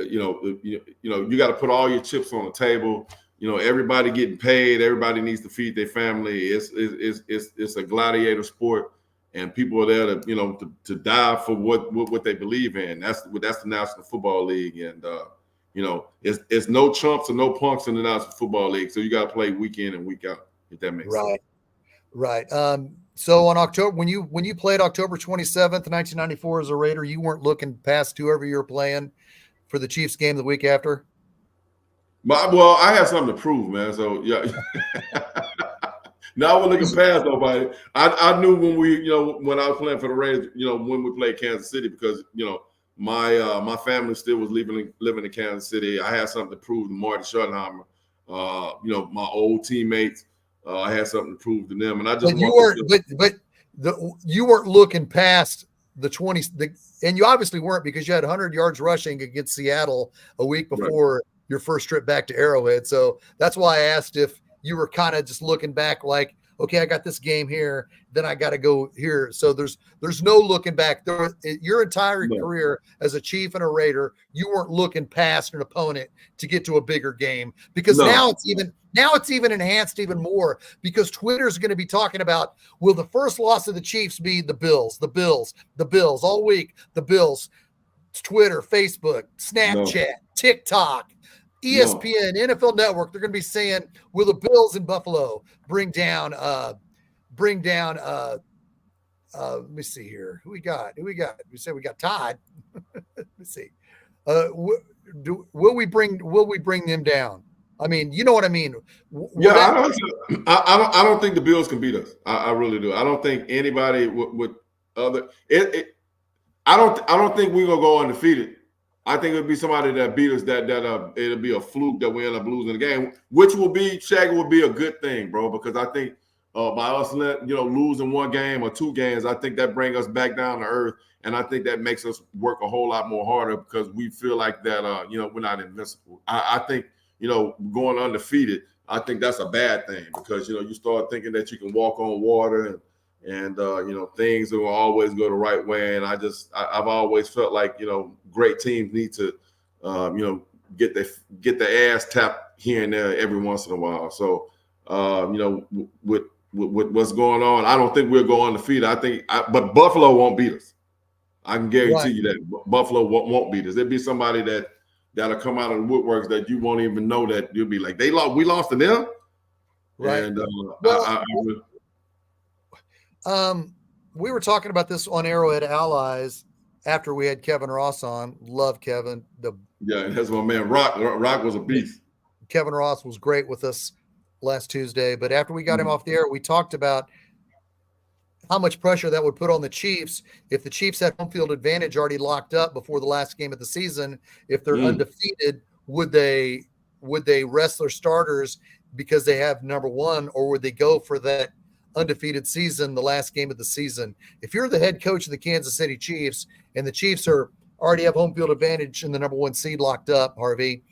you got to put all your chips on the table. Everybody getting paid. Everybody needs to feed their family. It's a gladiator sport, and people are there to die for what they believe in. That's the National Football League, and it's no chumps and no punks in the National Football League. So you got to play week in and week out. If that makes sense. Right. So on October, when you played October 27th, 1994 as a Raider, you weren't looking past whoever you were playing for the Chiefs game the week after? Well, I had something to prove, man. So yeah. Now we're looking past nobody. I knew when I was playing for the Raiders, when we played Kansas City, because my family still was living in Kansas City. I had something to prove to Marty Schottenheimer. My old teammates. I had something to prove to them, and I just. You weren't looking past the 20, and you obviously weren't because you had 100 yards rushing against Seattle a week before your first trip back to Arrowhead. So that's why I asked if you were kind of just looking back, like, okay, I got this game here, then I got to go here. So there's no looking back. Your entire career as a Chief and a Raider, you weren't looking past an opponent to get to a bigger game because now it's even enhanced even more because Twitter's going to be talking about, will the first loss of the Chiefs be the Bills all week, the Bills, Twitter, Facebook, Snapchat, TikTok, ESPN, NFL Network. They're going to be saying, will the Bills in Buffalo bring down let me see here. Who we got? We said we got Todd. Let's see. Will we bring them down? I mean, you know what I mean? I don't think the Bills can beat us. I really do. I don't think anybody with other I don't think we're gonna go undefeated. I think it'll be somebody that beat us that it'll be a fluke that we end up losing the game, which will be a good thing, bro, because I think by us losing one game or two games, I think that brings us back down to earth, and I think that makes us work a whole lot more harder because we feel like that we're not invincible. I think going undefeated, I think that's a bad thing because you start thinking that you can walk on water and things will always go the right way. And I've always felt like great teams need to get their ass tapped here and there every once in a while. So with what's going on, I don't think we'll go undefeated. But Buffalo won't beat us. I can guarantee you that Buffalo won't beat us. There'll be somebody that'll come out of the woodworks that you won't even know that you'll be like, we lost to them. Right. And we were talking about this on Arrowhead Allies after we had Kevin Ross on. Love Kevin. That's my man. Rock was a beast. Kevin Ross was great with us last Tuesday, but after we got him off the air, we talked about how much pressure that would put on the Chiefs if the Chiefs had home field advantage already locked up before the last game of the season. If they're undefeated, would they rest their starters because they have number one, or would they go for that undefeated season, the last game of the season? If you're the head coach of the Kansas City Chiefs and the Chiefs already have home field advantage and the number one seed locked up, Harvey,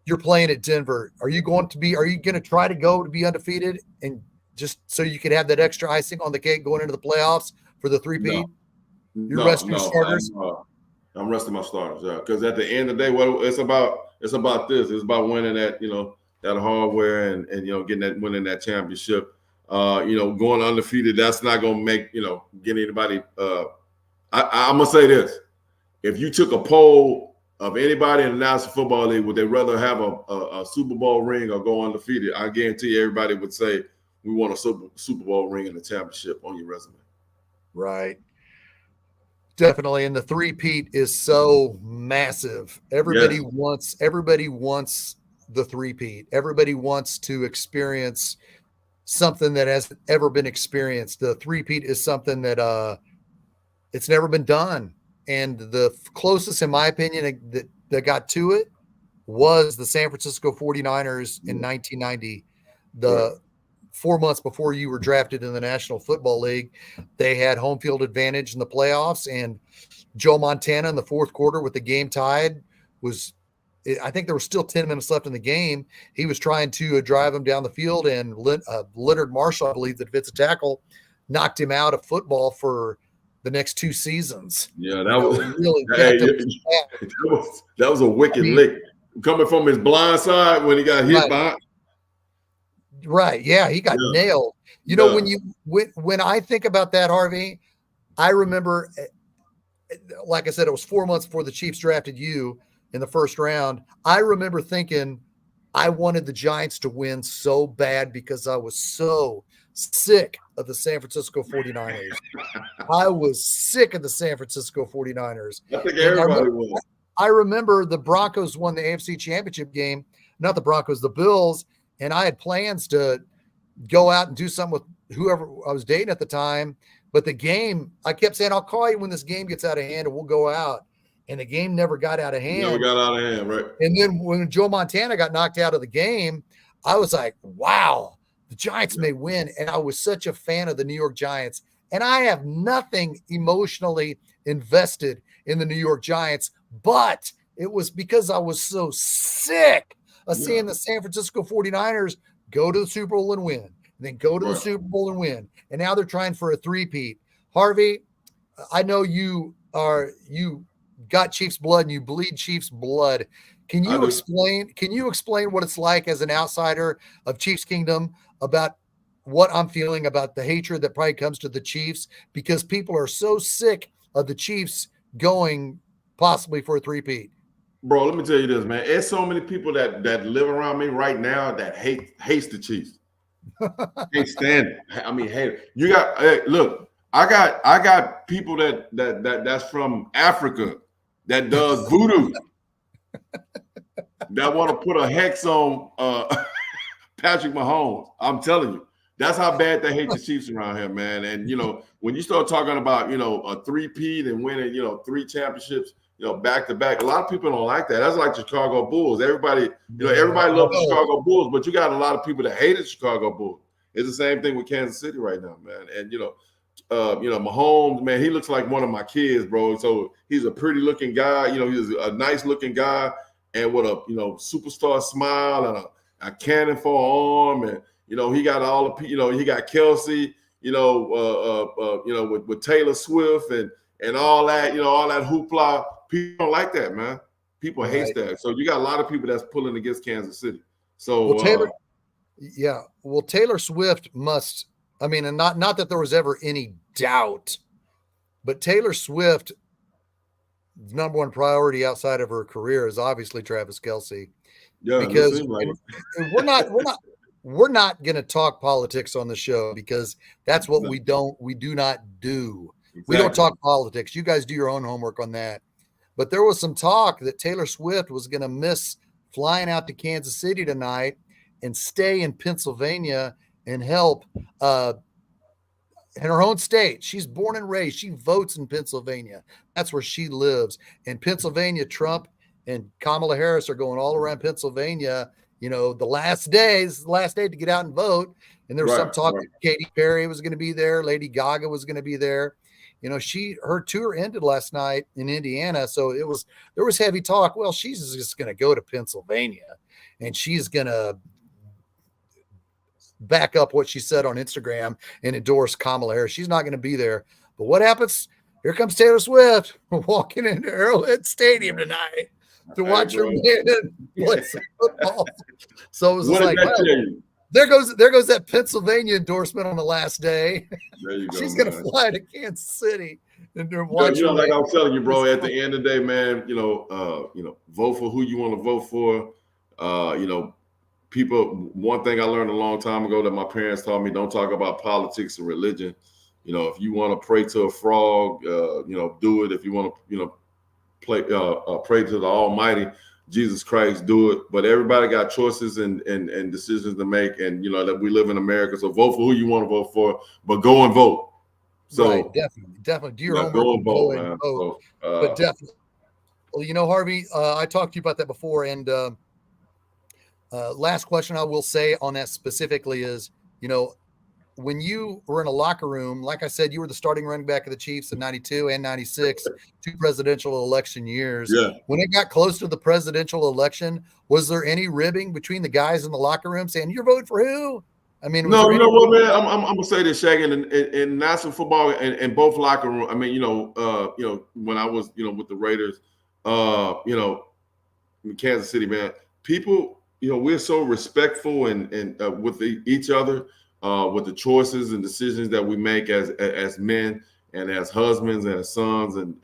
you're playing at Denver. Are you going to try to go to be undefeated and just so you could have that extra icing on the cake going into the playoffs for the three-peat? You're resting your starters? I'm resting my starters, because at the end of the day, it's about this. It's about winning that hardware and winning that championship. Going undefeated, that's not going to make get anybody. I'm gonna say this: if you took a poll of anybody in the National Football League, would they rather have a Super Bowl ring or go undefeated? I guarantee you everybody would say we want a Super Bowl ring and a championship on your resume. Right. Definitely. And the three-peat is so massive. Everybody wants the three-peat. Everybody wants to experience something that hasn't ever been experienced. The three-peat is something that it's never been done. And the closest, in my opinion, that got to it was the San Francisco 49ers in 1990. The 4 months before you were drafted in the National Football League, they had home field advantage in the playoffs, and Joe Montana in the fourth quarter with the game tied I think there was still 10 minutes left in the game. He was trying to drive him down the field, and Leonard Marshall, I believe, the defensive tackle, knocked him out of football for the next 2 seasons. Yeah, that was really that was a wicked lick coming from his blind side when he got hit by. Right. Yeah, he got nailed. You know, when I think about that, Harvey, I remember, like I said, it was 4 months before the Chiefs drafted you in the first round. I remember thinking I wanted the Giants to win so bad because I was so sick of the San Francisco 49ers. I was sick of the San Francisco 49ers. I think everybody was. I remember the Broncos won the AFC Championship game, not the Broncos, the Bills. And I had plans to go out and do something with whoever I was dating at the time. But the game, I kept saying, I'll call you when this game gets out of hand and we'll go out. And the game never got out of hand. Never got out of hand, right. And then when Joe Montana got knocked out of the game, I was like, wow, the Giants may win. And I was such a fan of the New York Giants. And I have nothing emotionally invested in the New York Giants, but it was because I was so sick of seeing the San Francisco 49ers go to the Super Bowl and win, and then go to the Super Bowl and win. And now they're trying for a three-peat. Harvey, I know you got Chiefs blood and you bleed Chiefs blood. Can you explain what it's like as an outsider of Chiefs Kingdom about what I'm feeling about the hatred that probably comes to the Chiefs, because people are so sick of the Chiefs going possibly for a three-peat? Bro, let me tell you this, man. There's so many people that live around me right now that hates the Chiefs. Can't stand it. I mean, hate it. You got look. I got people that's from Africa that does voodoo that want to put a hex on Patrick Mahomes. I'm telling you, that's how bad they hate the Chiefs around here, man. And you know, when you start talking about a three-peat and winning 3 championships, back to back. A lot of people don't like that. That's like the Chicago Bulls. Everybody loves the Chicago Bulls, but you got a lot of people that hate the Chicago Bulls. It's the same thing with Kansas City right now, man. And Mahomes, man, he looks like one of my kids, bro. So he's a pretty looking guy. He's a nice looking guy, and with a superstar smile and a cannon for an arm, and he got all the he got Kelsey, with Taylor Swift and all that, all that hoopla. People don't like that, man. People hate that. So you got a lot of people that's pulling against Kansas City. So Taylor Swift must. I mean, and not that there was ever any doubt, but Taylor Swift's number one priority outside of her career is obviously Travis Kelce. Yeah, because we're not going to talk politics on the show, because that's what we do not do. Exactly. We don't talk politics. You guys do your own homework on that. But there was some talk that Taylor Swift was going to miss flying out to Kansas City tonight and stay in Pennsylvania and help in her own state. She's born and raised. She votes in Pennsylvania. That's where she lives. In Pennsylvania, Trump and Kamala Harris are going all around Pennsylvania. The last day to get out and vote. And there was some talk that Katy Perry was going to be there. Lady Gaga was going to be there. Her tour ended last night in Indiana. So there was heavy talk. Well, she's just going to go to Pennsylvania and she's going to back up what she said on Instagram and endorse Kamala Harris. She's not going to be there. But what happens? Here comes Taylor Swift walking into Arrowhead Stadium tonight to watch her play some football. So it was like, there goes that Pennsylvania endorsement on the last day. There you go, she's going to fly to Kansas City and they're like I was telling you, bro. At the end of the day, man, vote for who you want to vote for. People. One thing I learned a long time ago that my parents taught me: don't talk about politics and religion. If you want to pray to a frog, do it. If you want to, pray to the Almighty, Jesus Christ, do it. But everybody got choices and decisions to make, and that we live in America. So vote for who you want to vote for, but go and vote. So right, definitely do your homework, go and vote, man. So, but definitely, well, Harvey, I talked to you about that before, and last question I will say on that specifically is, when you were in a locker room, like I said, you were the starting running back of the Chiefs in 92 and 96, 2 presidential election years. Yeah. When it got close to the presidential election, was there any ribbing between the guys in the locker room saying, you're voting for who? I mean, no, you know what, man? I'm gonna say this, Shaggy, in national football and both locker room. I mean, when I was, with the Raiders, in Kansas City, man, people, we're so respectful and with each other. With the choices and decisions that we make as men and as husbands and as sons and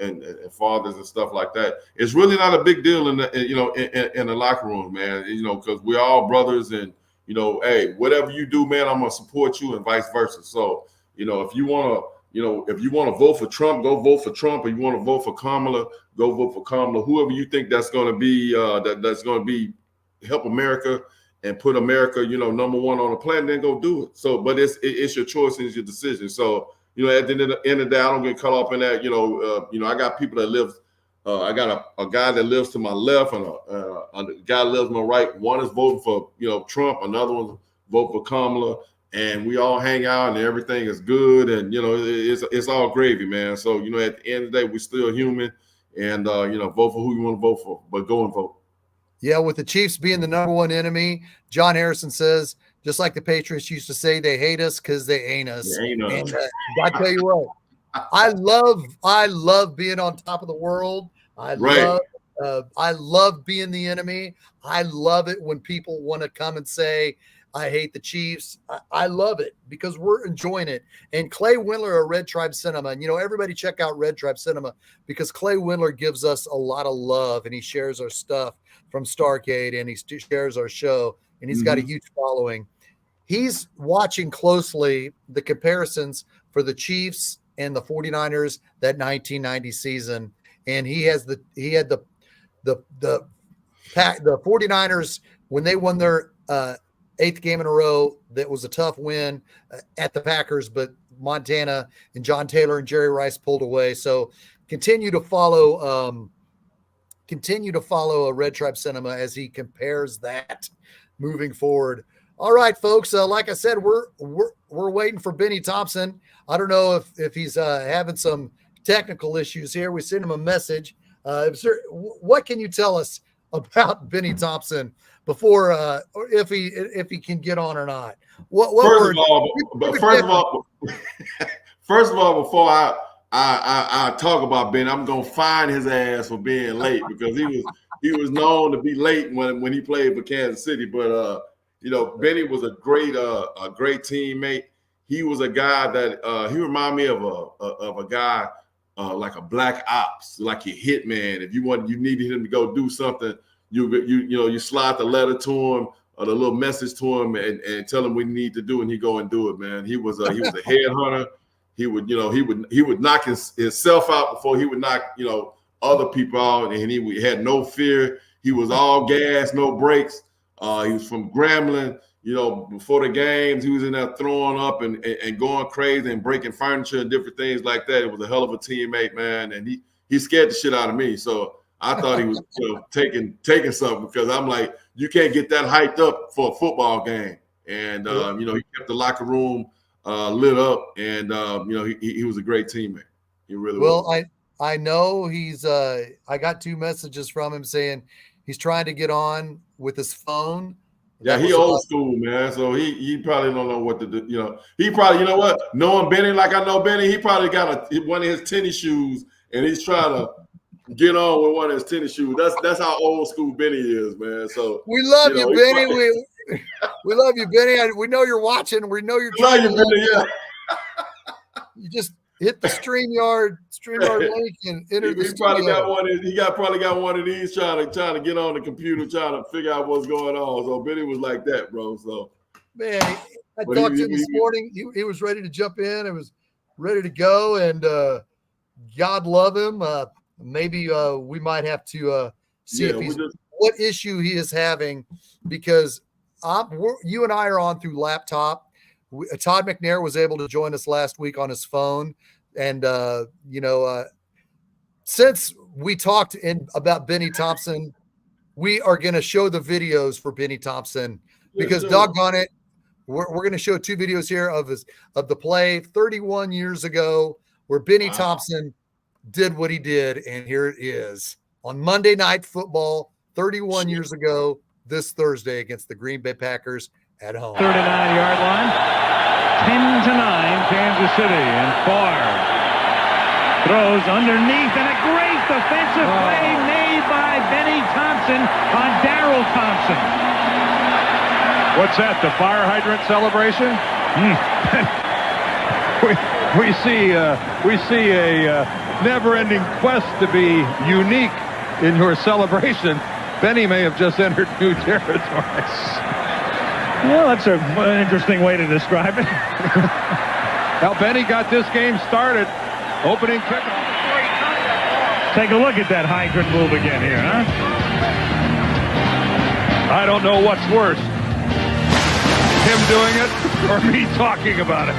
fathers and stuff like that, it's really not a big deal in the locker room, man. Because we're all brothers, and hey, whatever you do, man, I'm gonna support you, and vice versa. So if you wanna vote for Trump, go vote for Trump. If you want to vote for Kamala, go vote for Kamala. Whoever you think that's gonna be that's gonna be help America and put America, number one on the planet, then go do it. So, but it's your choice and it's your decision. So, at the end of the day, I don't get caught up in that. I got people that live. I got a guy that lives to my left and a guy that lives to my right. One is voting for Trump, another one vote for Kamala, and we all hang out and everything is good, and it's all gravy, man. So at the end of the day, we're still human, and vote for who you want to vote for, but go and vote. Yeah, with the Chiefs being the number one enemy, John Harrison says, just like the Patriots used to say, they hate us because they ain't us. They ain't us. And I tell you what, I love being on top of the world. I love being the enemy. I love it when people want to come and say, I hate the Chiefs. I love it because we're enjoying it. And Clay Windler of Red Tribe Cinema, and everybody check out Red Tribe Cinema because Clay Windler gives us a lot of love, and he shares our stuff from Starcade, and he shares our show, and he's got a huge following. He's watching closely the comparisons for the Chiefs and the 49ers that 1990 season, and he had the 49ers when they won their 8th game in a row. That was a tough win at the Packers, but Montana and John Taylor and Jerry Rice pulled away. So continue to follow a Red Tribe Cinema as he compares that moving forward. All right, folks. Like I said, we're waiting for Bennie Thompson. I don't know if he's having some technical issues here. We sent him a message. What can you tell us about Bennie Thompson before, or if he can get on or not? First of all, before I talk about Ben, I'm gonna fine his ass for being late because he was known to be late when he played for Kansas City. But Bennie was a great teammate. He was a guy that he reminded me of a guy like a black ops, like your hitman. If you needed him to go do something, you slide the letter to him or the little message to him and tell him what you need to do, and he go and do it, man. He was a headhunter. He would knock himself out before he would knock other people out, and he had no fear. He was all gas, no brakes. He was from Grambling. Before the games, he was in there throwing up and going crazy and breaking furniture and different things like that. It was a hell of a teammate, man, and he scared the shit out of me. So I thought he was taking something because I'm like, you can't get that hyped up for a football game. And he kept the locker room lit up, and he was a great teammate. He really was. Well, I know he's. I got 2 messages from him saying he's trying to get on with his phone. Yeah, he old school, man. So he probably don't know what to do. He probably, what? Knowing Bennie like I know Bennie, he probably got one of his tennis shoes, and he's trying to get on with one of his tennis shoes. That's how old school Bennie is, man. So we love you, Bennie. We love you, Bennie. We know you're watching. We know you're trying. Love you, Bennie. Yeah. You just hit the StreamYard link and enter the He probably studio. got one. Probably got one of these trying to get on the computer, trying to figure out what's going on. So Benny was like that, bro. So man, I talked to him this morning. He was ready to jump in. It was ready to go, and God love him. Maybe we might have to see if what issue he is having, because you and I are on through laptop. Todd McNair was able to join us last week on his phone, and since we talked about Bennie Thompson, we are going to show the videos for Bennie Thompson, because doggone it, we're going to show 2 videos here of the play 31 years ago where Bennie Thompson did what he did, and here it is on Monday Night Football 31 years ago this Thursday against the Green Bay Packers at home. 39-yard line, 10-9, Kansas City, and Favre throws underneath, and a great defensive play made by Bennie Thompson on Darrell Thompson. What's that, the fire hydrant celebration? we see a never-ending quest to be unique in your celebration. Benny may have just entered new territory. Well, that's an interesting way to describe it. Now, Benny got this game started. Opening kickoff. Take a look at that hydrant move again here, huh? I don't know what's worse, him doing it or me talking about it.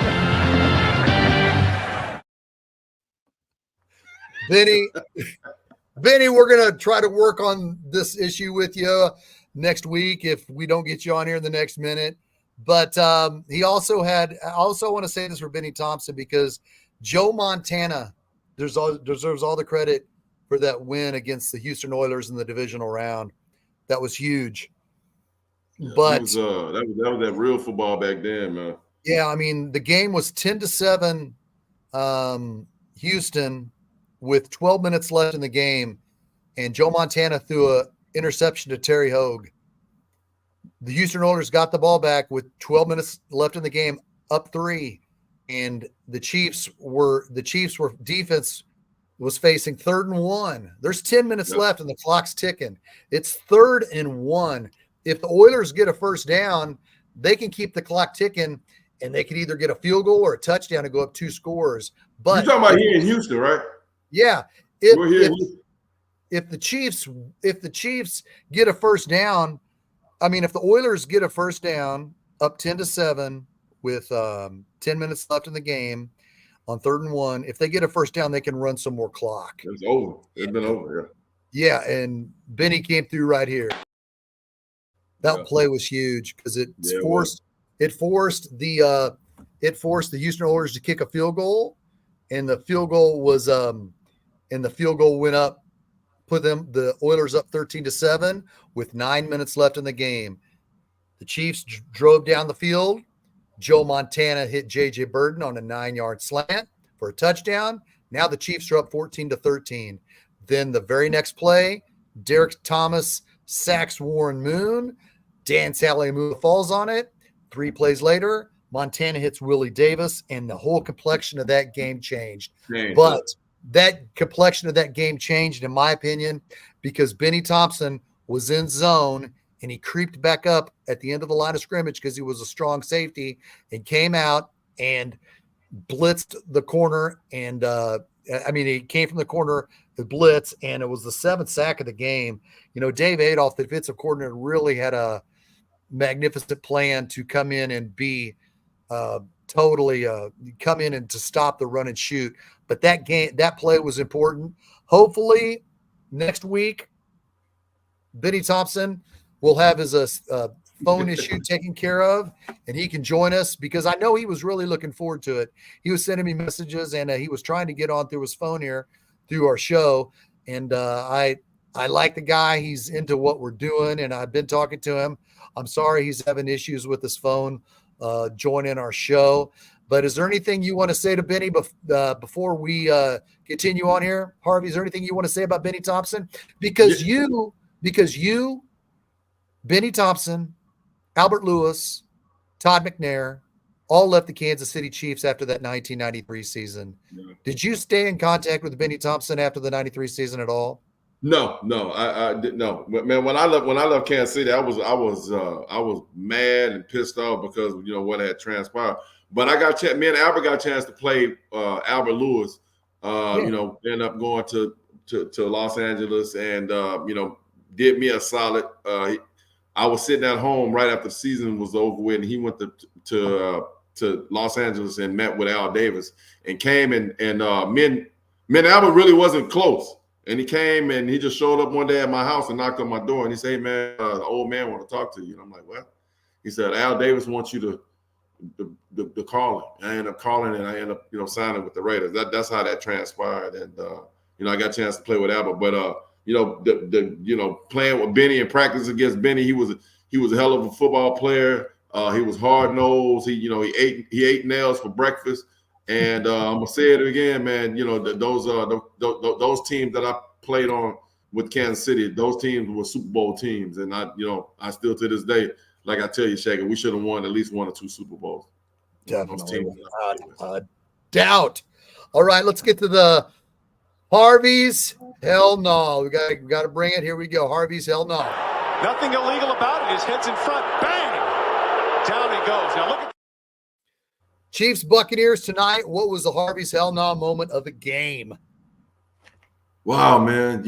Benny, we're going to try to work on this issue with you next week if we don't get you on here in the next minute. But I also want to say this for Bennie Thompson, because Joe Montana deserves all the credit for that win against the Houston Oilers in the divisional round. That was huge. Yeah, but that was that real football back then, man. Yeah, I mean, the game was 10-7 Houston with 12 minutes left in the game, and Joe Montana threw an interception to Terry Hogue. The Houston Oilers got the ball back with 12 minutes left in the game, up 3. And the Chiefs were defense was facing 3rd and 1. There's 10 minutes left and the clock's ticking. It's 3rd and 1. If the Oilers get a first down, they can keep the clock ticking, and they can either get a field goal or a touchdown and go up 2 scores. But you're talking about here in Houston, right? Yeah. If the Chiefs get a first down, I mean, if the Oilers get a first down up 10-7 with 10 minutes left in the game on 3rd and 1, if they get a first down, they can run some more clock. It's over. It's been over, yeah. Yeah, and Benny came through right here. That play was huge because it forced the Houston Oilers to kick a field goal, and the field goal went up, put the Oilers up 13-7 with 9 minutes left in the game. The Chiefs drove down the field. Joe Montana hit J.J. Burden on a 9-yard slant for a touchdown. Now the Chiefs are up 14-13. Then the very next play, Derek Thomas sacks Warren Moon. Dan Saleamu falls on it. 3 plays later, Montana hits Willie Davis, and the whole complexion of that game changed. But that complexion of that game changed, in my opinion, because Bennie Thompson was in zone, and he creeped back up at the end of the line of scrimmage because he was a strong safety, and came out and blitzed the corner. And he came from the corner, the blitz, and it was the 7th sack of the game. You know, Dave Adolph, the defensive coordinator, really had a magnificent plan to come in and be come in and to stop the run and shoot. But that play was important. Hopefully next week, Bennie Thompson will have his phone issue taken care of, and he can join us, because I know he was really looking forward to it. He was sending me messages, and he was trying to get on through his phone here through our show. And I like the guy. He's into what we're doing, and I've been talking to him. I'm sorry he's having issues with his phone joining our show. But is there anything you want to say to Benny before we continue on here? Harvey, is there anything you want to say about Bennie Thompson? Because you, Bennie Thompson, Albert Lewis, Todd McNair, all left the Kansas City Chiefs after that 1993 season. Yeah. Did you stay in contact with Bennie Thompson after the 93 season at all? No, I didn't. No, but man, when I left Kansas City, I was mad and pissed off because what had transpired. But me and Albert got a chance to play Albert Lewis. Ended up going to Los Angeles and did me a solid. I was sitting at home right after the season was over with, and he went to Los Angeles and met with Al Davis and came and me and Albert really wasn't close. And he came and he just showed up one day at my house and knocked on my door. And he said, "Hey, man, the old man want to talk to you." And I'm like, "What?" He said, "Al Davis wants you to call him." And I ended up calling and I ended up, signing with the Raiders. That's how that transpired. And, I got a chance to play with Albert. But, playing with Benny and practice against Benny, he was a hell of a football player. He was hard nosed. He ate nails for breakfast. And I'm gonna say it again, man. Those teams that I played on with Kansas City, those teams were Super Bowl teams, and I still to this day, like I tell you, Shaggy, we should have won at least 1 or 2 Super Bowls. Definitely, doubt. All right, let's get to the Harvey's hell no. We got to bring it. Here we go. Harvey's hell no. Nothing illegal about it. His head's in front. Bang! Down he goes. Now look at Chiefs Buccaneers tonight. What was the Harvey's hell no moment of the game? Wow, man.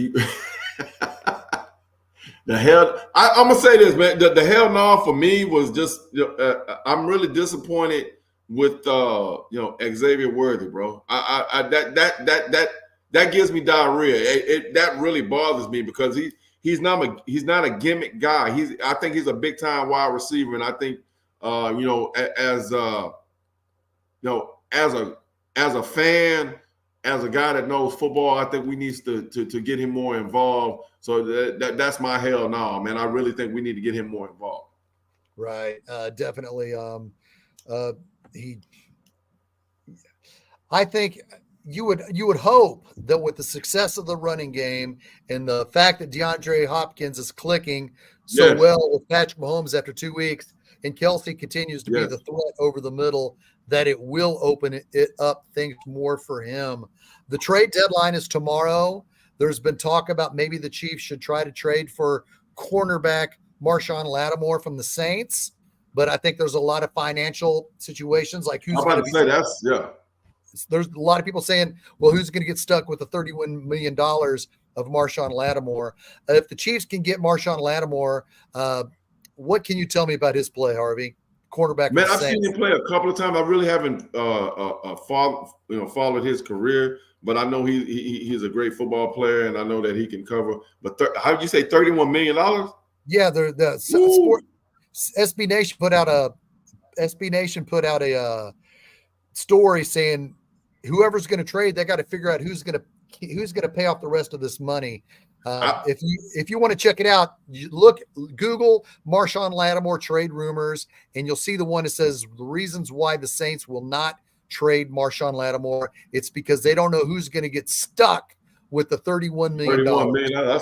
The hell, I'm gonna say this, man. The hell no for me was just I'm really disappointed with Xavier Worthy, bro. That gives me diarrhea. That really bothers me because he's not a gimmick guy. I think he's a big time wide receiver, and I think as a fan, as a guy that knows football, I think we need to get him more involved. So that's my hell no, man. I really think we need to get him more involved. Right, definitely. I think you would hope that with the success of the running game and the fact that DeAndre Hopkins is clicking so well with Patrick Mahomes after 2 weeks, and Kelsey continues to be the threat over the middle, that it will open it up things more for him. The trade deadline is tomorrow. There's been talk about maybe the Chiefs should try to trade for cornerback Marshawn Lattimore from the Saints, but I think there's a lot of financial situations like who's going to say There's a lot of people saying, well, who's going to get stuck with the $31 million of Marshawn Lattimore? If the Chiefs can get Marshawn Lattimore, what can you tell me about his play, Harvey? Quarterback. Man, I've seen him play a couple of times. I really haven't followed his career, but I know he's a great football player, and I know that he can cover. But how did you say $31 million? Yeah, SB Nation put out a story saying whoever's going to trade, they got to figure out who's going to pay off the rest of this money. If you want to check it out, Google Marshawn Lattimore trade rumors, and you'll see the one that says the reasons why the Saints will not trade Marshawn Lattimore. It's because they don't know who's going to get stuck with the $31 million. $31 million.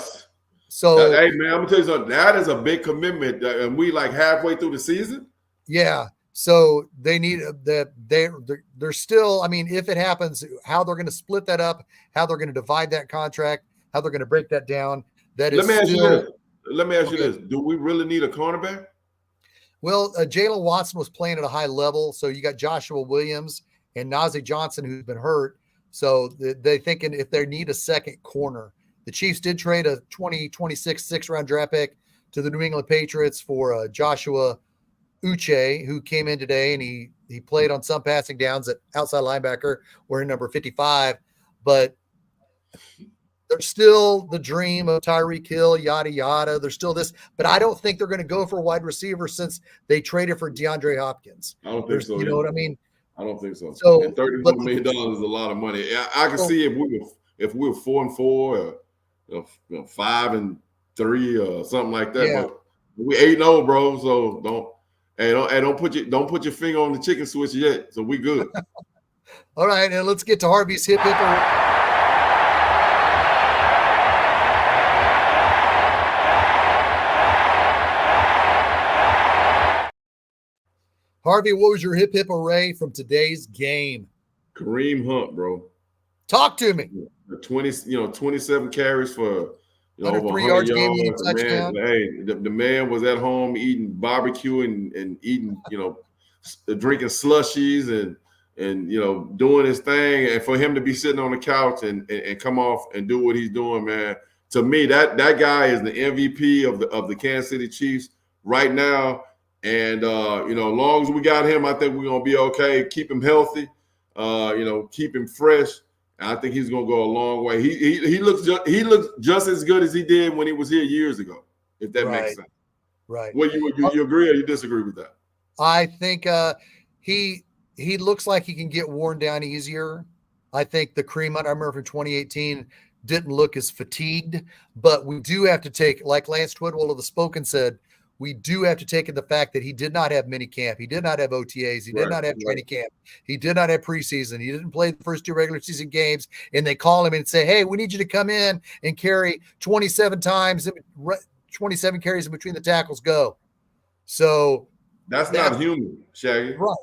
Hey man, I'm gonna tell you something. That is a big commitment, and we like halfway through the season. Yeah. So they need that. They're still. I mean, if it happens, how they're going to split that up, how they're going to divide that contract, how they're going to break that down. Let me ask you this. Do we really need a cornerback? Well, Jalen Watson was playing at a high level. So you got Joshua Williams and Najee Johnson, who's been hurt. So they're thinking if they need a second corner. The Chiefs did trade a 2026 6th-round draft pick to the New England Patriots for Joshua Uche, who came in today, and he played on some passing downs at outside linebacker, wearing number 55. But there's still the dream of Tyreek Hill, yada, yada. There's still this. But I don't think they're going to go for a wide receiver since they traded for DeAndre Hopkins. I don't think so. You know what I mean? I don't think so. So and $31 million is a lot of money. I can see if we were 4-4 or 5-3 or something like that. Yeah. But we 8-0, bro. So don't put your finger on the chicken switch yet. So we good. All right, and let's get to Harvey's hip. Harvey, what was your hip hip hooray from today's game? Kareem Hunt, bro. Talk to me. The 27 carries for over 103 100 yards, yards. game-winning touchdown. Man, hey, the man was at home eating barbecue and eating, drinking slushies and doing his thing. And for him to be sitting on the couch and come off and do what he's doing, man, to me, that guy is the MVP of the Kansas City Chiefs right now. And as long as we got him, I think we're gonna be okay. Keep him healthy, keep him fresh. And I think he's gonna go a long way. He looks just as good as he did when he was here years ago. If that makes sense. Right. Well, you agree or you disagree with that? I think he looks like he can get worn down easier. I think the Kareem Hunt I remember from 2018 didn't look as fatigued, but we do have to take, like Lance Twidwell of the Spoken said, we do have to take in the fact that he did not have mini camp. He did not have OTAs. He did not have training camp. He did not have preseason. He didn't play the first 2 regular season games. And they call him and say, hey, we need you to come in and carry 27 carries in between the tackles. Go. So that's not human, Shaggy. Right.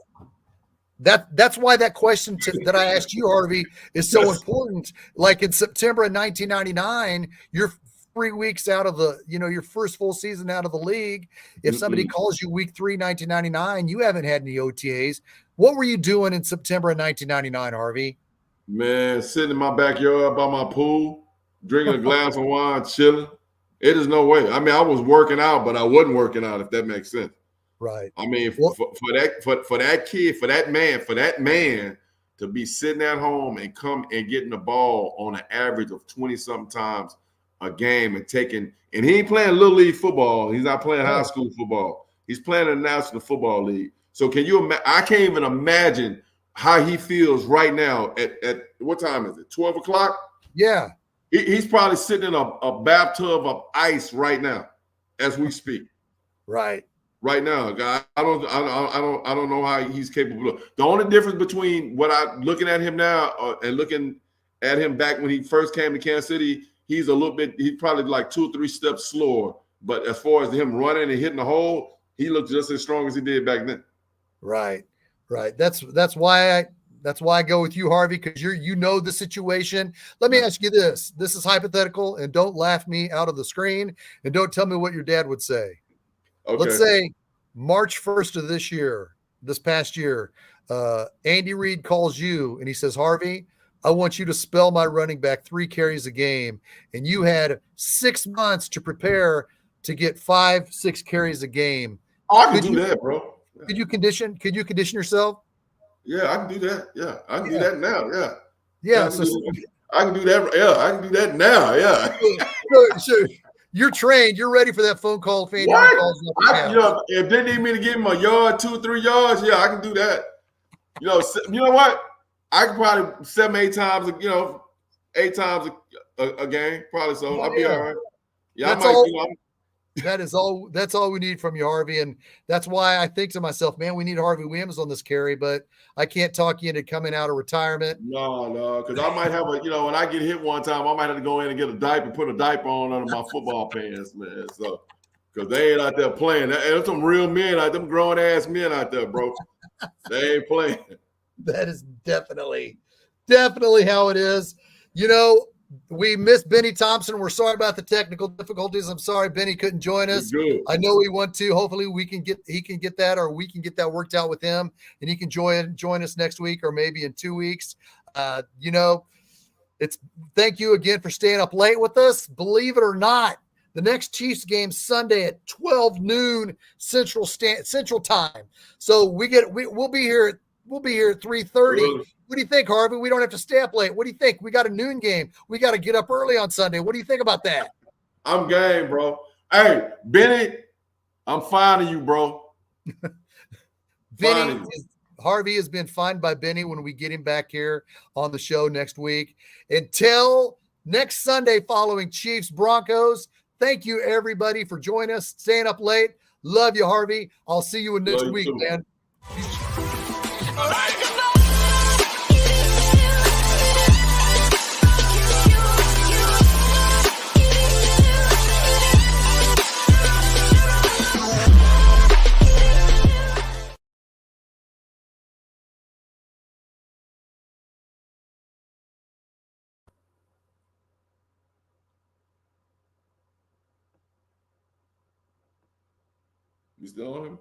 That's why that question that I asked you, Harvey, is so important. Like in September of 1999, you're 3 weeks out of your first full season out of the league. If somebody calls you week 3, 1999, you haven't had any OTAs. What were you doing in September of 1999, Harvey? Man, sitting in my backyard by my pool, drinking a glass of wine, chilling. It is no way. I mean, I was working out, but I wasn't working out, if that makes sense. Right. I mean, for that kid, for that man to be sitting at home and come and getting the ball on an average of 20-something times a game and he ain't playing little league football. He's not playing high school football. He's playing in the National Football League. So I can't even imagine how he feels right now at what time is it? 12 o'clock? Yeah. He's probably sitting in a bathtub of ice right now as we speak. Right. Right now, guy, I don't know how he's capable of. The only difference between looking at him now and looking at him back when he first came to Kansas City, he's probably like 2 or 3 steps slower. But as far as him running and hitting the hole, he looks just as strong as he did back then. Right. That's why I go with you, Harvey, because you know the situation. Let me ask you this. This is hypothetical, and don't laugh me out of the screen, and don't tell me what your dad would say. Okay. Let's say March 1st of this past year, Andy Reid calls you and he says, Harvey, I want you to spell my running back 3 carries a game. And you had 6 months to prepare to get 5-6 carries a game. I can do that, bro. Yeah. Could you condition yourself? Yeah, I can do that. Yeah, I can do that now. Yeah. Yeah. I can do that. Yeah, I can do that now. Yeah. So you're trained. You're ready for that phone call. If they need me to give him a yard, 2 or 3 yards, yeah, I can do that. You know what? I can probably 7-8 times, 8 times a game, probably. So I'll be all right. Yeah, that's all we need from you, Harvey. And that's why I think to myself, man, we need Harvey Williams on this carry, but I can't talk you into coming out of retirement. No, because I might have when I get hit one time, I might have to go in and get a diaper, put a diaper on under my football pants, man. So, because they ain't out there playing. There's some real men out them grown ass men out there, bro. They ain't playing. That is definitely how it is. We missed Bennie Thompson. We're sorry about the technical difficulties. I'm sorry Bennie couldn't join us. I know he want to. Hopefully he can get that, or we can get that worked out with him, and he can join us next week or maybe in 2 weeks. Thank you again for staying up late with us. Believe it or not, the next Chiefs game Sunday at 12 noon Central Time. So we'll be here. We'll be here at 3:30. What do you think, Harvey? We don't have to stay up late. What do you think? We got a noon game. We got to get up early on Sunday. What do you think about that? I'm game, bro. Hey, Benny, I'm finding you, bro. Harvey has been fined by Benny when we get him back here on the show next week. Until next Sunday following Chiefs Broncos, thank you, everybody, for joining us, staying up late. Love you, Harvey. I'll see you next week, man. still on him?